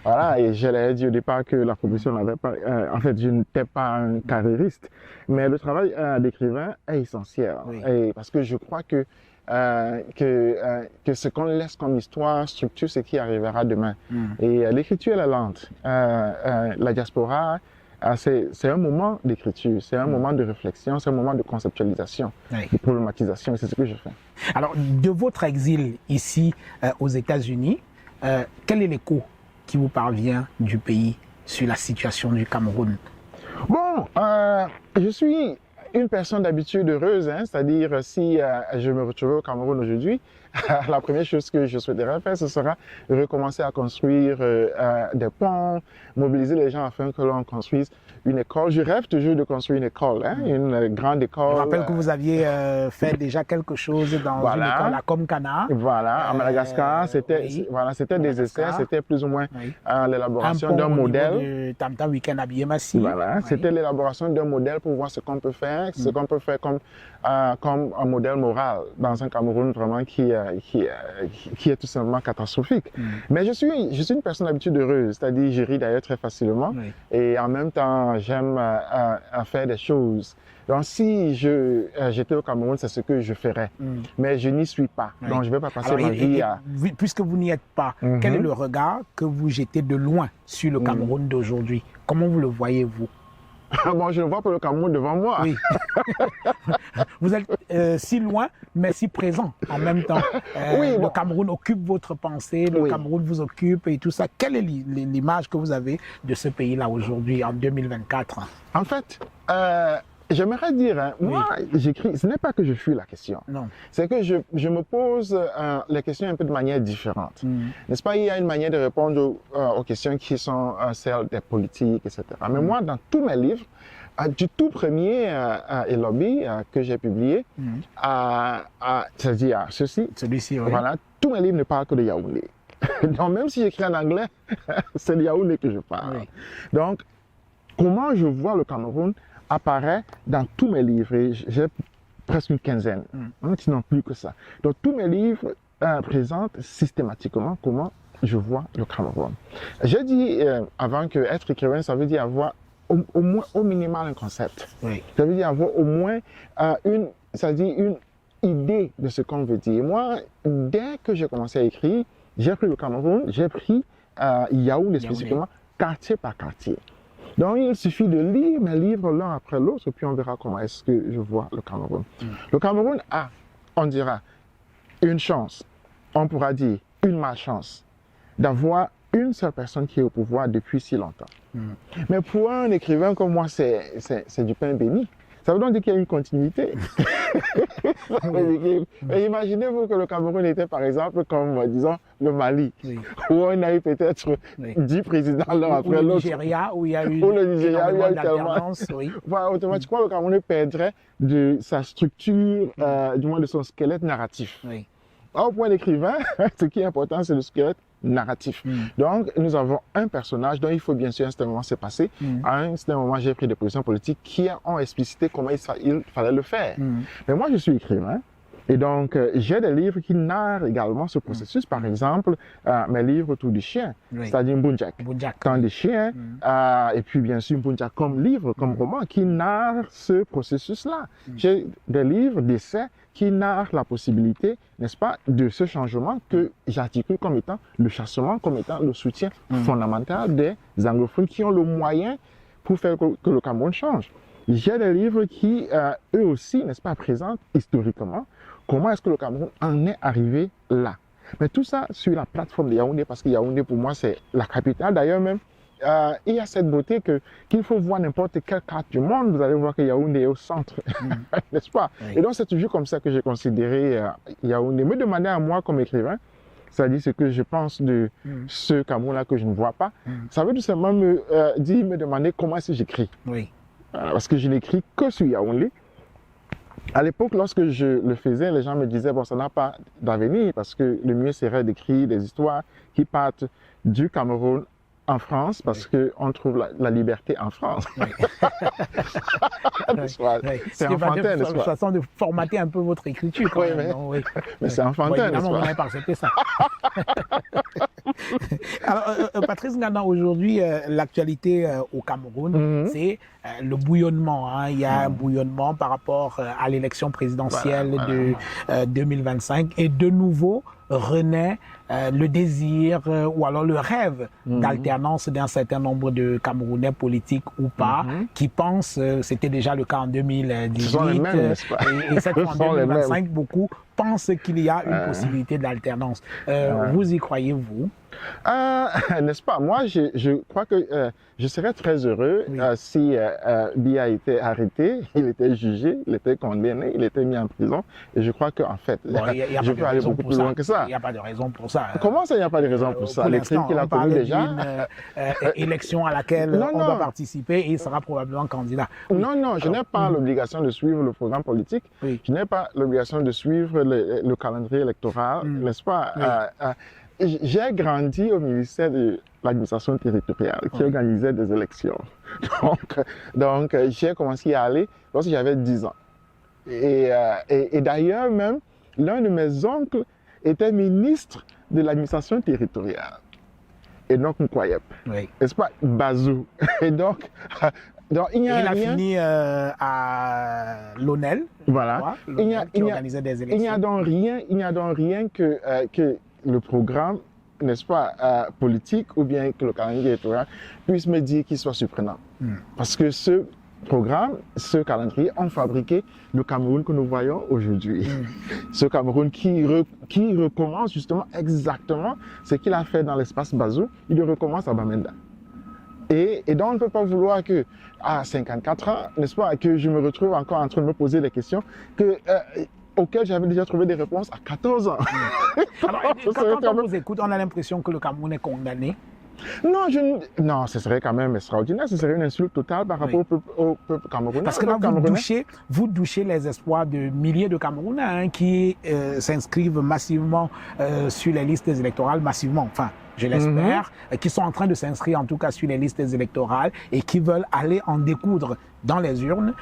voilà, et je l'ai dit au départ que la profession n'avait pas... en fait, je n'étais pas un carriériste, mais le travail d'écrivain est essentiel. Et parce que je crois que ce qu'on laisse comme histoire structure ce qui arrivera demain. Et l'écriture, elle est lente. La diaspora... c'est un moment d'écriture, c'est un moment de réflexion, c'est un moment de conceptualisation, de problématisation, et c'est ce que je fais. Alors, de votre exil ici aux États-Unis, quel est l'écho qui vous parvient du pays sur la situation du Cameroun? Bon, je suis une personne d'habitude heureuse, hein, c'est-à-dire si je me retrouvais au Cameroun aujourd'hui, la première chose que je souhaiterais faire, ce sera recommencer à construire des ponts, mobiliser les gens afin que l'on construise une école. Je rêve toujours de construire une école, hein, une grande école. Je rappelle que vous aviez fait déjà quelque chose dans une école à Komkana. Voilà, à Madagascar, c'était des essais, c'était plus ou moins l'élaboration d'un modèle. Tam Tam Weekend à Biémassi. Voilà, c'était l'élaboration d'un modèle pour voir ce qu'on peut faire, ce qu'on peut faire comme un modèle moral dans un Cameroun vraiment qui est tout simplement catastrophique. Mais je suis une personne d'habitude heureuse, c'est-à-dire je ris d'ailleurs très facilement et en même temps j'aime faire des choses. Donc si j'étais au Cameroun, c'est ce que je ferais. Mais je n'y suis pas. Donc je ne vais pas passer ma vie à... Puisque vous n'y êtes pas, quel est le regard que vous jetez de loin sur le Cameroun d'aujourd'hui? Comment vous le voyez-vous? Bon, je le vois pour le Cameroun devant moi. Oui. Vous êtes si loin, mais si présent en même temps. Le Cameroun occupe votre pensée, le Cameroun vous occupe et tout ça. Quelle est l'image que vous avez de ce pays-là aujourd'hui, en 2024? En fait, J'aimerais dire, hein, moi, j'écris, ce n'est pas que je fuis la question. Non. C'est que je me pose les questions un peu de manière différente. N'est-ce pas? Il y a une manière de répondre aux questions qui sont celles des politiques, etc. Mais moi, dans tous mes livres, du tout premier Elobi que j'ai publié, c'est-à-dire ceci, Celui-ci, oui. voilà, tous mes livres ne parlent que de Yaoundé. Donc, même si j'écris en anglais, c'est de Yaoundé que je parle. Oui. Donc, comment je vois le Cameroun apparaît dans tous mes livres. Et j'ai presque une quinzaine, sinon plus que ça. Donc, tous mes livres présentent systématiquement comment je vois le Cameroun. J'ai dit avant que être écrivain, ça veut dire avoir au moins, au minimal, un concept. Oui. Ça veut dire avoir au moins une idée de ce qu'on veut dire. Moi, dès que j'ai commencé à écrire, j'ai pris le Cameroun, j'ai pris Yaoundé spécifiquement, quartier par quartier. Donc, il suffit de lire mes livres l'un après l'autre, puis on verra comment est-ce que je vois le Cameroun. Le Cameroun a, on dira, une chance, on pourra dire une malchance, d'avoir une seule personne qui est au pouvoir depuis si longtemps. Mais pour un écrivain comme moi, c'est du pain béni. Ça veut donc dire qu'il y a une continuité. Mais imaginez-vous que le Cameroun était, par exemple, comme, disons, le Mali, où on a eu peut-être 10 présidents l'un après l'autre. Ou le Nigeria, où il y a eu tellement. Voilà, automatiquement, le Cameroun perdrait de sa structure, du moins de son squelette narratif. Au point d'écrivain, ce qui est important, c'est le squelette narratif. Donc, nous avons un personnage dont il faut bien sûr à un certain moment se passer. À un certain moment, j'ai pris des positions politiques qui ont explicité comment il fallait le faire. Mais moi, je suis écrivain. Et donc, j'ai des livres qui narrent également ce processus. Par exemple, mes livres autour du chien, c'est-à-dire Mbunjak, Temps des chiens, et puis bien sûr Mbunjak comme livre, comme roman, qui narre ce processus-là. J'ai des livres d'essais qui narrent la possibilité, n'est-ce pas, de ce changement que j'articule comme étant le chassement, comme étant le soutien fondamental des anglophones qui ont le moyen pour faire que le Cameroun change. J'ai des livres qui, eux aussi, n'est-ce pas, présentent historiquement comment est-ce que le Cameroun en est arrivé là. Mais tout ça sur la plateforme de Yaoundé, parce que Yaoundé, pour moi, c'est la capitale. D'ailleurs, même, il y a cette beauté qu'il faut voir n'importe quelle carte du monde, vous allez voir que Yaoundé est au centre, n'est-ce pas? Et donc, c'est toujours comme ça que j'ai considéré Yaoundé. Me demander à moi, comme écrivain, c'est-à-dire ce que je pense de ce Cameroun-là que je ne vois pas, ça veut tout simplement me demander comment est-ce que j'écris. Parce que je n'écris que sur Yaoundé. À l'époque, lorsque je le faisais, les gens me disaient, bon, ça n'a pas d'avenir parce que le mieux serait d'écrire des histoires qui partent du Cameroun en France parce qu'on trouve la liberté en France. C'est enfantin, n'est-ce pas? Une façon de formater un peu votre écriture. Quand même, mais c'est enfantin, n'est-ce pas? On n'avait pas accepté ça. Alors, Patrice Ngana, aujourd'hui, l'actualité au Cameroun, c'est le bouillonnement. Hein. Il y a un bouillonnement par rapport à l'élection présidentielle de 2025 et de nouveau renaît le désir ou alors le rêve d'alternance d'un certain nombre de Camerounais politiques ou pas qui pensent, c'était déjà le cas en 2018 et cette fois en 2025, beaucoup pensent qu'il y a une possibilité d'alternance. Vous y croyez-vous? N'est-ce pas? Moi, je crois que je serais très heureux si Biya était arrêté, il était jugé, il était condamné, il était mis en prison. Et je crois qu'en fait, je peux aller beaucoup plus loin que ça. Il n'y a pas de raison pour ça. Comment ça, il n'y a pas de raison pour ça? Les crimes qu'il a commis déjà. Élection à laquelle on va participer et il sera probablement candidat. Non, je n'ai pas l'obligation de suivre le programme politique. Je n'ai pas l'obligation de suivre le calendrier électoral, n'est-ce pas? J'ai grandi au ministère de l'administration territoriale qui organisait des élections. Donc j'ai commencé à aller lorsque j'avais 10 ans. Et d'ailleurs, même, l'un de mes oncles était ministre de l'administration territoriale. Et donc, Mkwayep. N'est-ce pas? Bazou. Et donc il a fini à l'ONEL. Voilà. Qui organisait des élections. Il n'y a donc rien que le programme, n'est-ce pas, politique ou bien que le calendrier électoral puisse me dire qu'il soit surprenant. Parce que ce programme, ce calendrier ont fabriqué le Cameroun que nous voyons aujourd'hui. Ce Cameroun qui recommence justement exactement ce qu'il a fait dans l'espace Bazou, il le recommence à Bamenda. Et donc, on ne peut pas vouloir que, à 54 ans, n'est-ce pas, que je me retrouve encore en train de me poser des questions auxquelles j'avais déjà trouvé des réponses à 14 ans. Alors, quand on vous écoute, on a l'impression que le Cameroun est condamné. Non, ce serait quand même extraordinaire. Ce serait une insulte totale par rapport au peuple camerounais. Parce que là, vous douchez les espoirs de milliers de Camerounais qui s'inscrivent massivement sur les listes électorales, enfin, je l'espère, qui sont en train de s'inscrire en tout cas sur les listes électorales et qui veulent aller en découdre dans les urnes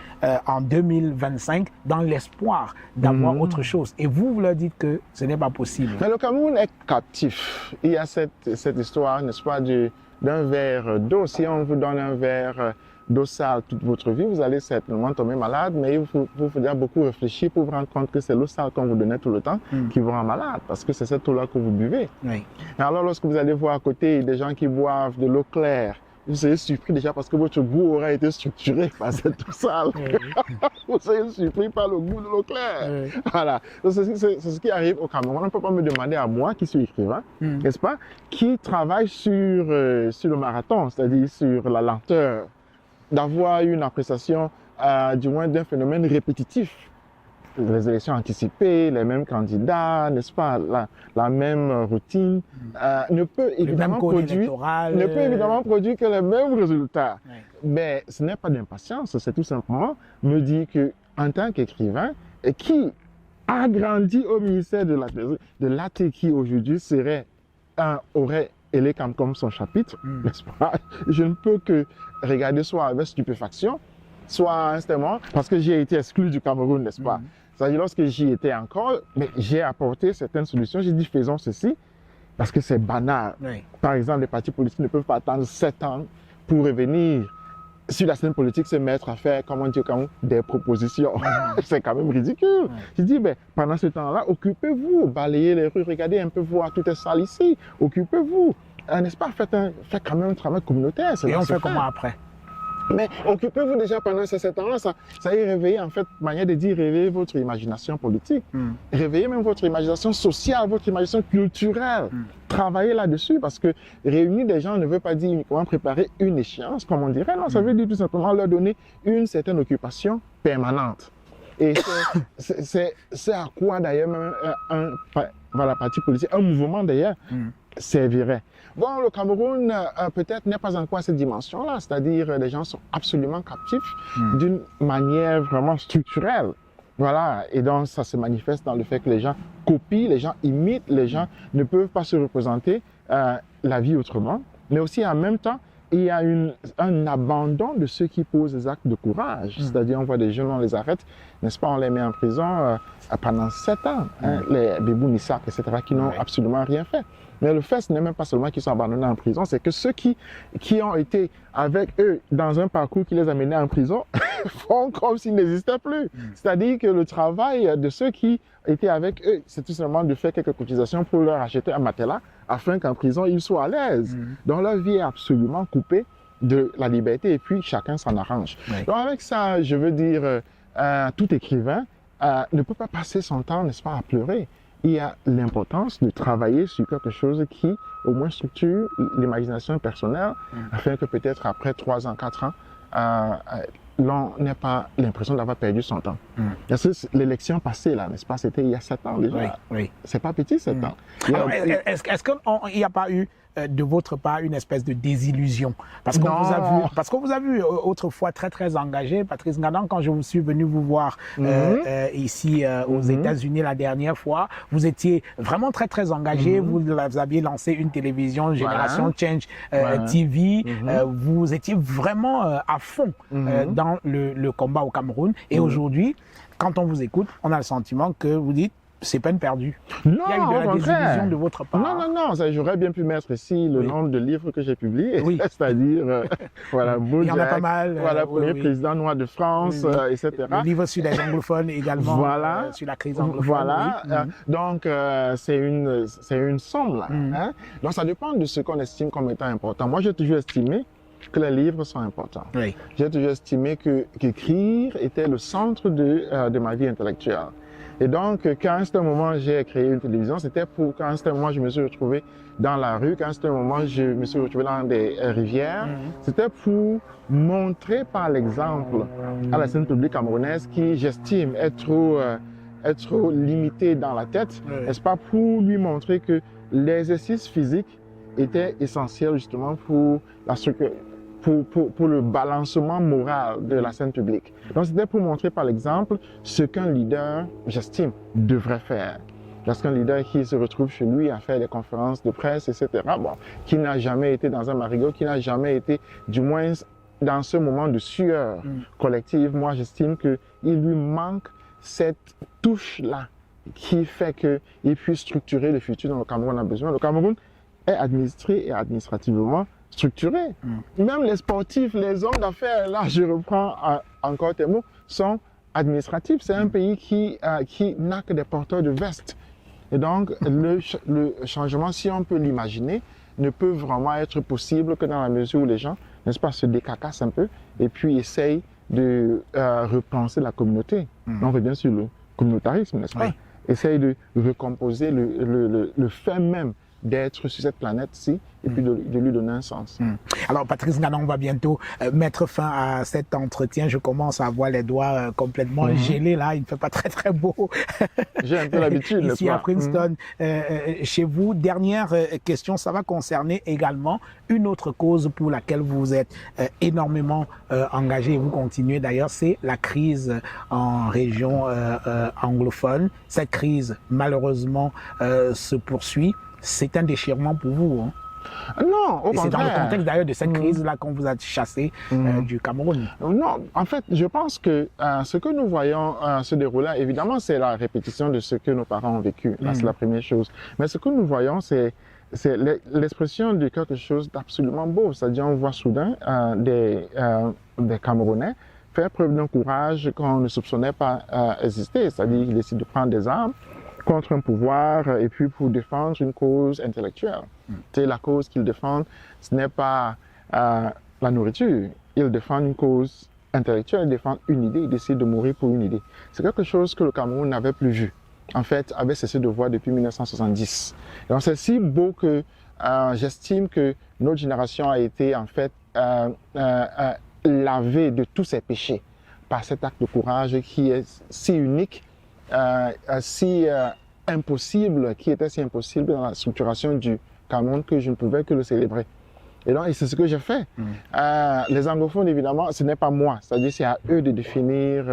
en 2025 dans l'espoir d'avoir autre chose. Et vous leur dites que ce n'est pas possible. Mais le Cameroun est captif. Il y a cette histoire, n'est-ce pas, d'un verre d'eau. Si on vous donne un verre d'eau sale toute votre vie, vous allez certainement tomber malade, mais il vous faudra beaucoup réfléchir pour vous rendre compte que c'est l'eau sale qu'on vous donnait tout le temps qui vous rend malade, parce que c'est cette eau-là que vous buvez. Oui. Et alors, lorsque vous allez voir à côté des gens qui boivent de l'eau claire, vous serez surpris déjà parce que votre goût aura été structuré par cette eau sale. Vous serez surpris par le goût de l'eau claire. Voilà. C'est ce qui arrive au Cameroun. On ne peut pas me demander à moi, qui suis écrivain, n'est-ce pas, qui travaille sur le marathon, c'est-à-dire sur la lenteur, d'avoir une appréciation du moins d'un phénomène répétitif. Les élections anticipées, les mêmes candidats, n'est-ce pas, la même routine, ne peut évidemment produire que les mêmes résultats. Oui. Mais ce n'est pas d'impatience, c'est tout simplement me dire que en tant qu'écrivain, qui a grandi au ministère de l'AT, qui aujourd'hui aurait Elekam comme son chapitre, n'est-ce pas, je ne peux que regarder soit avec stupéfaction, soit instamment, parce que j'ai été exclu du Cameroun, n'est-ce pas. C'est-à-dire, lorsque j'y étais encore, mais j'ai apporté certaines solutions. J'ai dit, faisons ceci, parce que c'est banal. Oui. Par exemple, les partis politiques ne peuvent pas attendre 7 ans pour revenir sur la scène politique, se mettre à faire, comme on dit au Cameroun, des propositions. C'est quand même ridicule. J'ai dit, pendant ce temps-là, occupez-vous, balayez les rues, regardez un peu voir, tout est sale ici. Occupez-vous. N'est-ce pas, faites quand même un travail communautaire. Et on fait comment après? Mais occupez-vous déjà pendant ces 7 ans-là, ça y est, réveillez, en fait, manière de dire, réveillez votre imagination politique, réveillez même votre imagination sociale, votre imagination culturelle, travaillez là-dessus, parce que réunir des gens ne veut pas dire uniquement préparer une échéance, comme on dirait, non, ça veut dire tout simplement leur donner une certaine occupation permanente. Et c'est à quoi d'ailleurs un parti politique, un mouvement d'ailleurs, servirait. Bon, le Cameroun peut-être n'est pas encore à cette dimension-là, c'est-à-dire les gens sont absolument captifs d'une manière vraiment structurelle. Voilà, et donc ça se manifeste dans le fait que les gens copient, les gens imitent, les gens ne peuvent pas se représenter la vie autrement, mais aussi en même temps, il y a un abandon de ceux qui posent des actes de courage. C'est-à-dire, on voit des jeunes, on les arrête, n'est-ce pas, on les met en prison pendant 7 ans, les Bébou Nissak, etc., qui n'ont absolument rien fait. Mais le fait, ce n'est même pas seulement qu'ils sont abandonnés en prison, c'est que ceux qui ont été avec eux dans un parcours qui les a menés en prison font comme s'ils n'existaient plus. C'est-à-dire que le travail de ceux qui étaient avec eux, c'est tout simplement de faire quelques cotisations pour leur acheter un matelas afin qu'en prison, ils soient à l'aise. Donc leur vie est absolument coupée de la liberté et puis chacun s'en arrange. Donc avec ça, je veux dire, tout écrivain ne peut pas passer son temps, n'est-ce pas, à pleurer. Il y a l'importance de travailler sur quelque chose qui, au moins, structure l'imagination personnelle, afin que peut-être après 3 ans, 4 ans, l'on n'ait pas l'impression d'avoir perdu son temps. L'élection passée, là, n'est-ce pas, c'était il y a 7 ans déjà. Oui. C'est pas petit, 7 ans. Alors, est-ce qu'il n'y a pas eu de votre part une espèce de désillusion? Parce qu'on vous a vu autrefois très très engagé, Patrice Ngadan, quand je vous suis venu vous voir ici aux États-Unis la dernière fois, vous étiez vraiment très très engagé, vous aviez lancé une télévision Génération Change TV, vous étiez vraiment à fond dans le combat au Cameroun, et aujourd'hui, quand on vous écoute, on a le sentiment que vous dites c'est peine perdue. Non, il y a eu de la désillusion de votre part. Non, j'aurais bien pu mettre ici le nombre de livres que j'ai publiés, c'est-à-dire, voilà, Bojack, il y en a pas mal. Voilà, premier président noir de France, etc. Le livre sur les anglophones également, sur la crise anglophone. Voilà, donc c'est une somme là. Donc ça dépend de ce qu'on estime comme étant important. Moi, j'ai toujours estimé que les livres sont importants. J'ai toujours estimé qu'écrire était le centre de ma vie intellectuelle. Et donc, quand à un certain moment j'ai créé une télévision, c'était pour qu'à un certain moment je me suis retrouvé dans la rue, qu'à un certain moment je me suis retrouvé dans des rivières. C'était pour montrer par l'exemple à la scène publique camerounaise qui, j'estime, est trop limitée dans la tête, n'est-ce pas, pour lui montrer que l'exercice physique était essentiel justement pour la structure, pour le balancement moral de la scène publique. Donc c'était pour montrer par l'exemple ce qu'un leader, j'estime, devrait faire. Lorsqu'un leader qui se retrouve chez lui à faire des conférences de presse, etc., bon, qui n'a jamais été dans un marigot, qui n'a jamais été, du moins dans ce moment de sueur collective, moi j'estime qu'il lui manque cette touche-là qui fait qu'il puisse structurer le futur dont le Cameroun a besoin. Le Cameroun est administré et administrativement structuré. Même les sportifs, les hommes d'affaires, là je reprends encore tes mots, sont administratifs. C'est un pays qui n'a que des porteurs de vestes. Et donc le changement, si on peut l'imaginer, ne peut vraiment être possible que dans la mesure où les gens, n'est-ce pas, se décacassent un peu et puis essayent de repenser la communauté. On revient sur le communautarisme, n'est-ce pas? Essayent de recomposer le fait même d'être sur cette planète-ci et puis de lui donner un sens. Alors Patrice Nganan, on va bientôt mettre fin à cet entretien. Je commence à avoir les doigts complètement gelés là, il ne fait pas très très beau. J'ai un peu l'habitude. Ici à Princeton, chez vous. Dernière question, ça va concerner également une autre cause pour laquelle vous êtes énormément engagé et vous continuez d'ailleurs, c'est la crise en région anglophone. Cette crise malheureusement se poursuit. C'est un déchirement pour vous, hein? Non, au contraire. C'est dans le contexte d'ailleurs de cette crise-là qu'on vous a chassé du Cameroun. Non, en fait, je pense que ce que nous voyons se dérouler, évidemment, c'est la répétition de ce que nos parents ont vécu. Là, c'est la première chose. Mais ce que nous voyons, c'est l'expression de quelque chose d'absolument beau. C'est-à-dire, on voit soudain des Camerounais faire preuve d'un courage qu'on ne soupçonnait pas exister. C'est-à-dire qu'ils décident de prendre des armes contre un pouvoir et puis pour défendre une cause intellectuelle. C'est la cause qu'ils défendent, ce n'est pas la nourriture. Ils défendent une cause intellectuelle, ils défendent une idée, ils décident de mourir pour une idée. C'est quelque chose que le Cameroun n'avait plus vu, en fait, avait cessé de voir depuis 1970. Et donc c'est si beau que j'estime que notre génération a été en fait lavée de tous ses péchés par cet acte de courage qui est si unique, si impossible, qui était si impossible dans la structuration du Cameroun que je ne pouvais que le célébrer. Et donc, c'est ce que j'ai fait. Les anglophones, évidemment, ce n'est pas moi. C'est-à-dire, c'est à eux de définir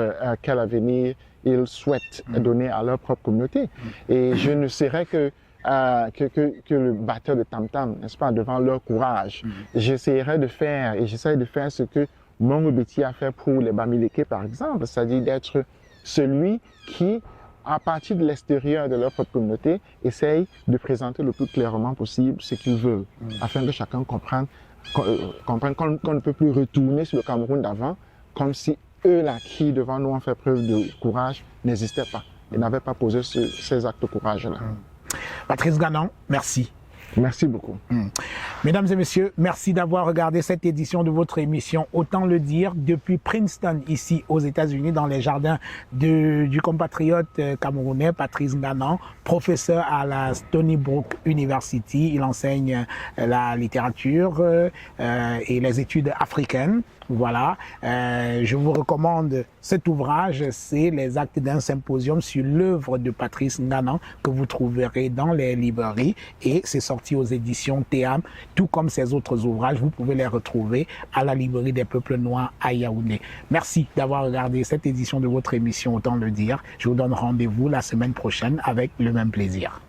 quel avenir ils souhaitent donner à leur propre communauté. Et je ne serai que le batteur de tam-tam, n'est-ce pas, devant leur courage. J'essaierai de faire, et j'essaie de faire ce que Mongo Betty a fait pour les Bamileke, par exemple, c'est-à-dire d'être celui qui, à partir de l'extérieur de leur propre communauté, essaye de présenter le plus clairement possible ce qu'ils veulent, afin que chacun comprenne qu'on ne peut plus retourner sur le Cameroun d'avant, comme si eux là, qui devant nous ont fait preuve de courage, n'existaient pas et n'avaient pas posé ces actes de courage-là. Patrice Nganan, merci. Merci beaucoup. Mesdames et messieurs, merci d'avoir regardé cette édition de votre émission Autant le dire depuis Princeton, ici aux États-Unis, dans les jardins du compatriote camerounais Patrice Nganan, professeur à la Stony Brook University. Il enseigne la littérature et les études africaines. Voilà, je vous recommande cet ouvrage, c'est Les actes d'un symposium sur l'œuvre de Patrice Nganan que vous trouverez dans les librairies et c'est sorti aux éditions Théam, tout comme ces autres ouvrages, vous pouvez les retrouver à la librairie des peuples noirs à Yaoundé. Merci d'avoir regardé cette édition de votre émission Autant le dire. Je vous donne rendez-vous la semaine prochaine avec le même plaisir.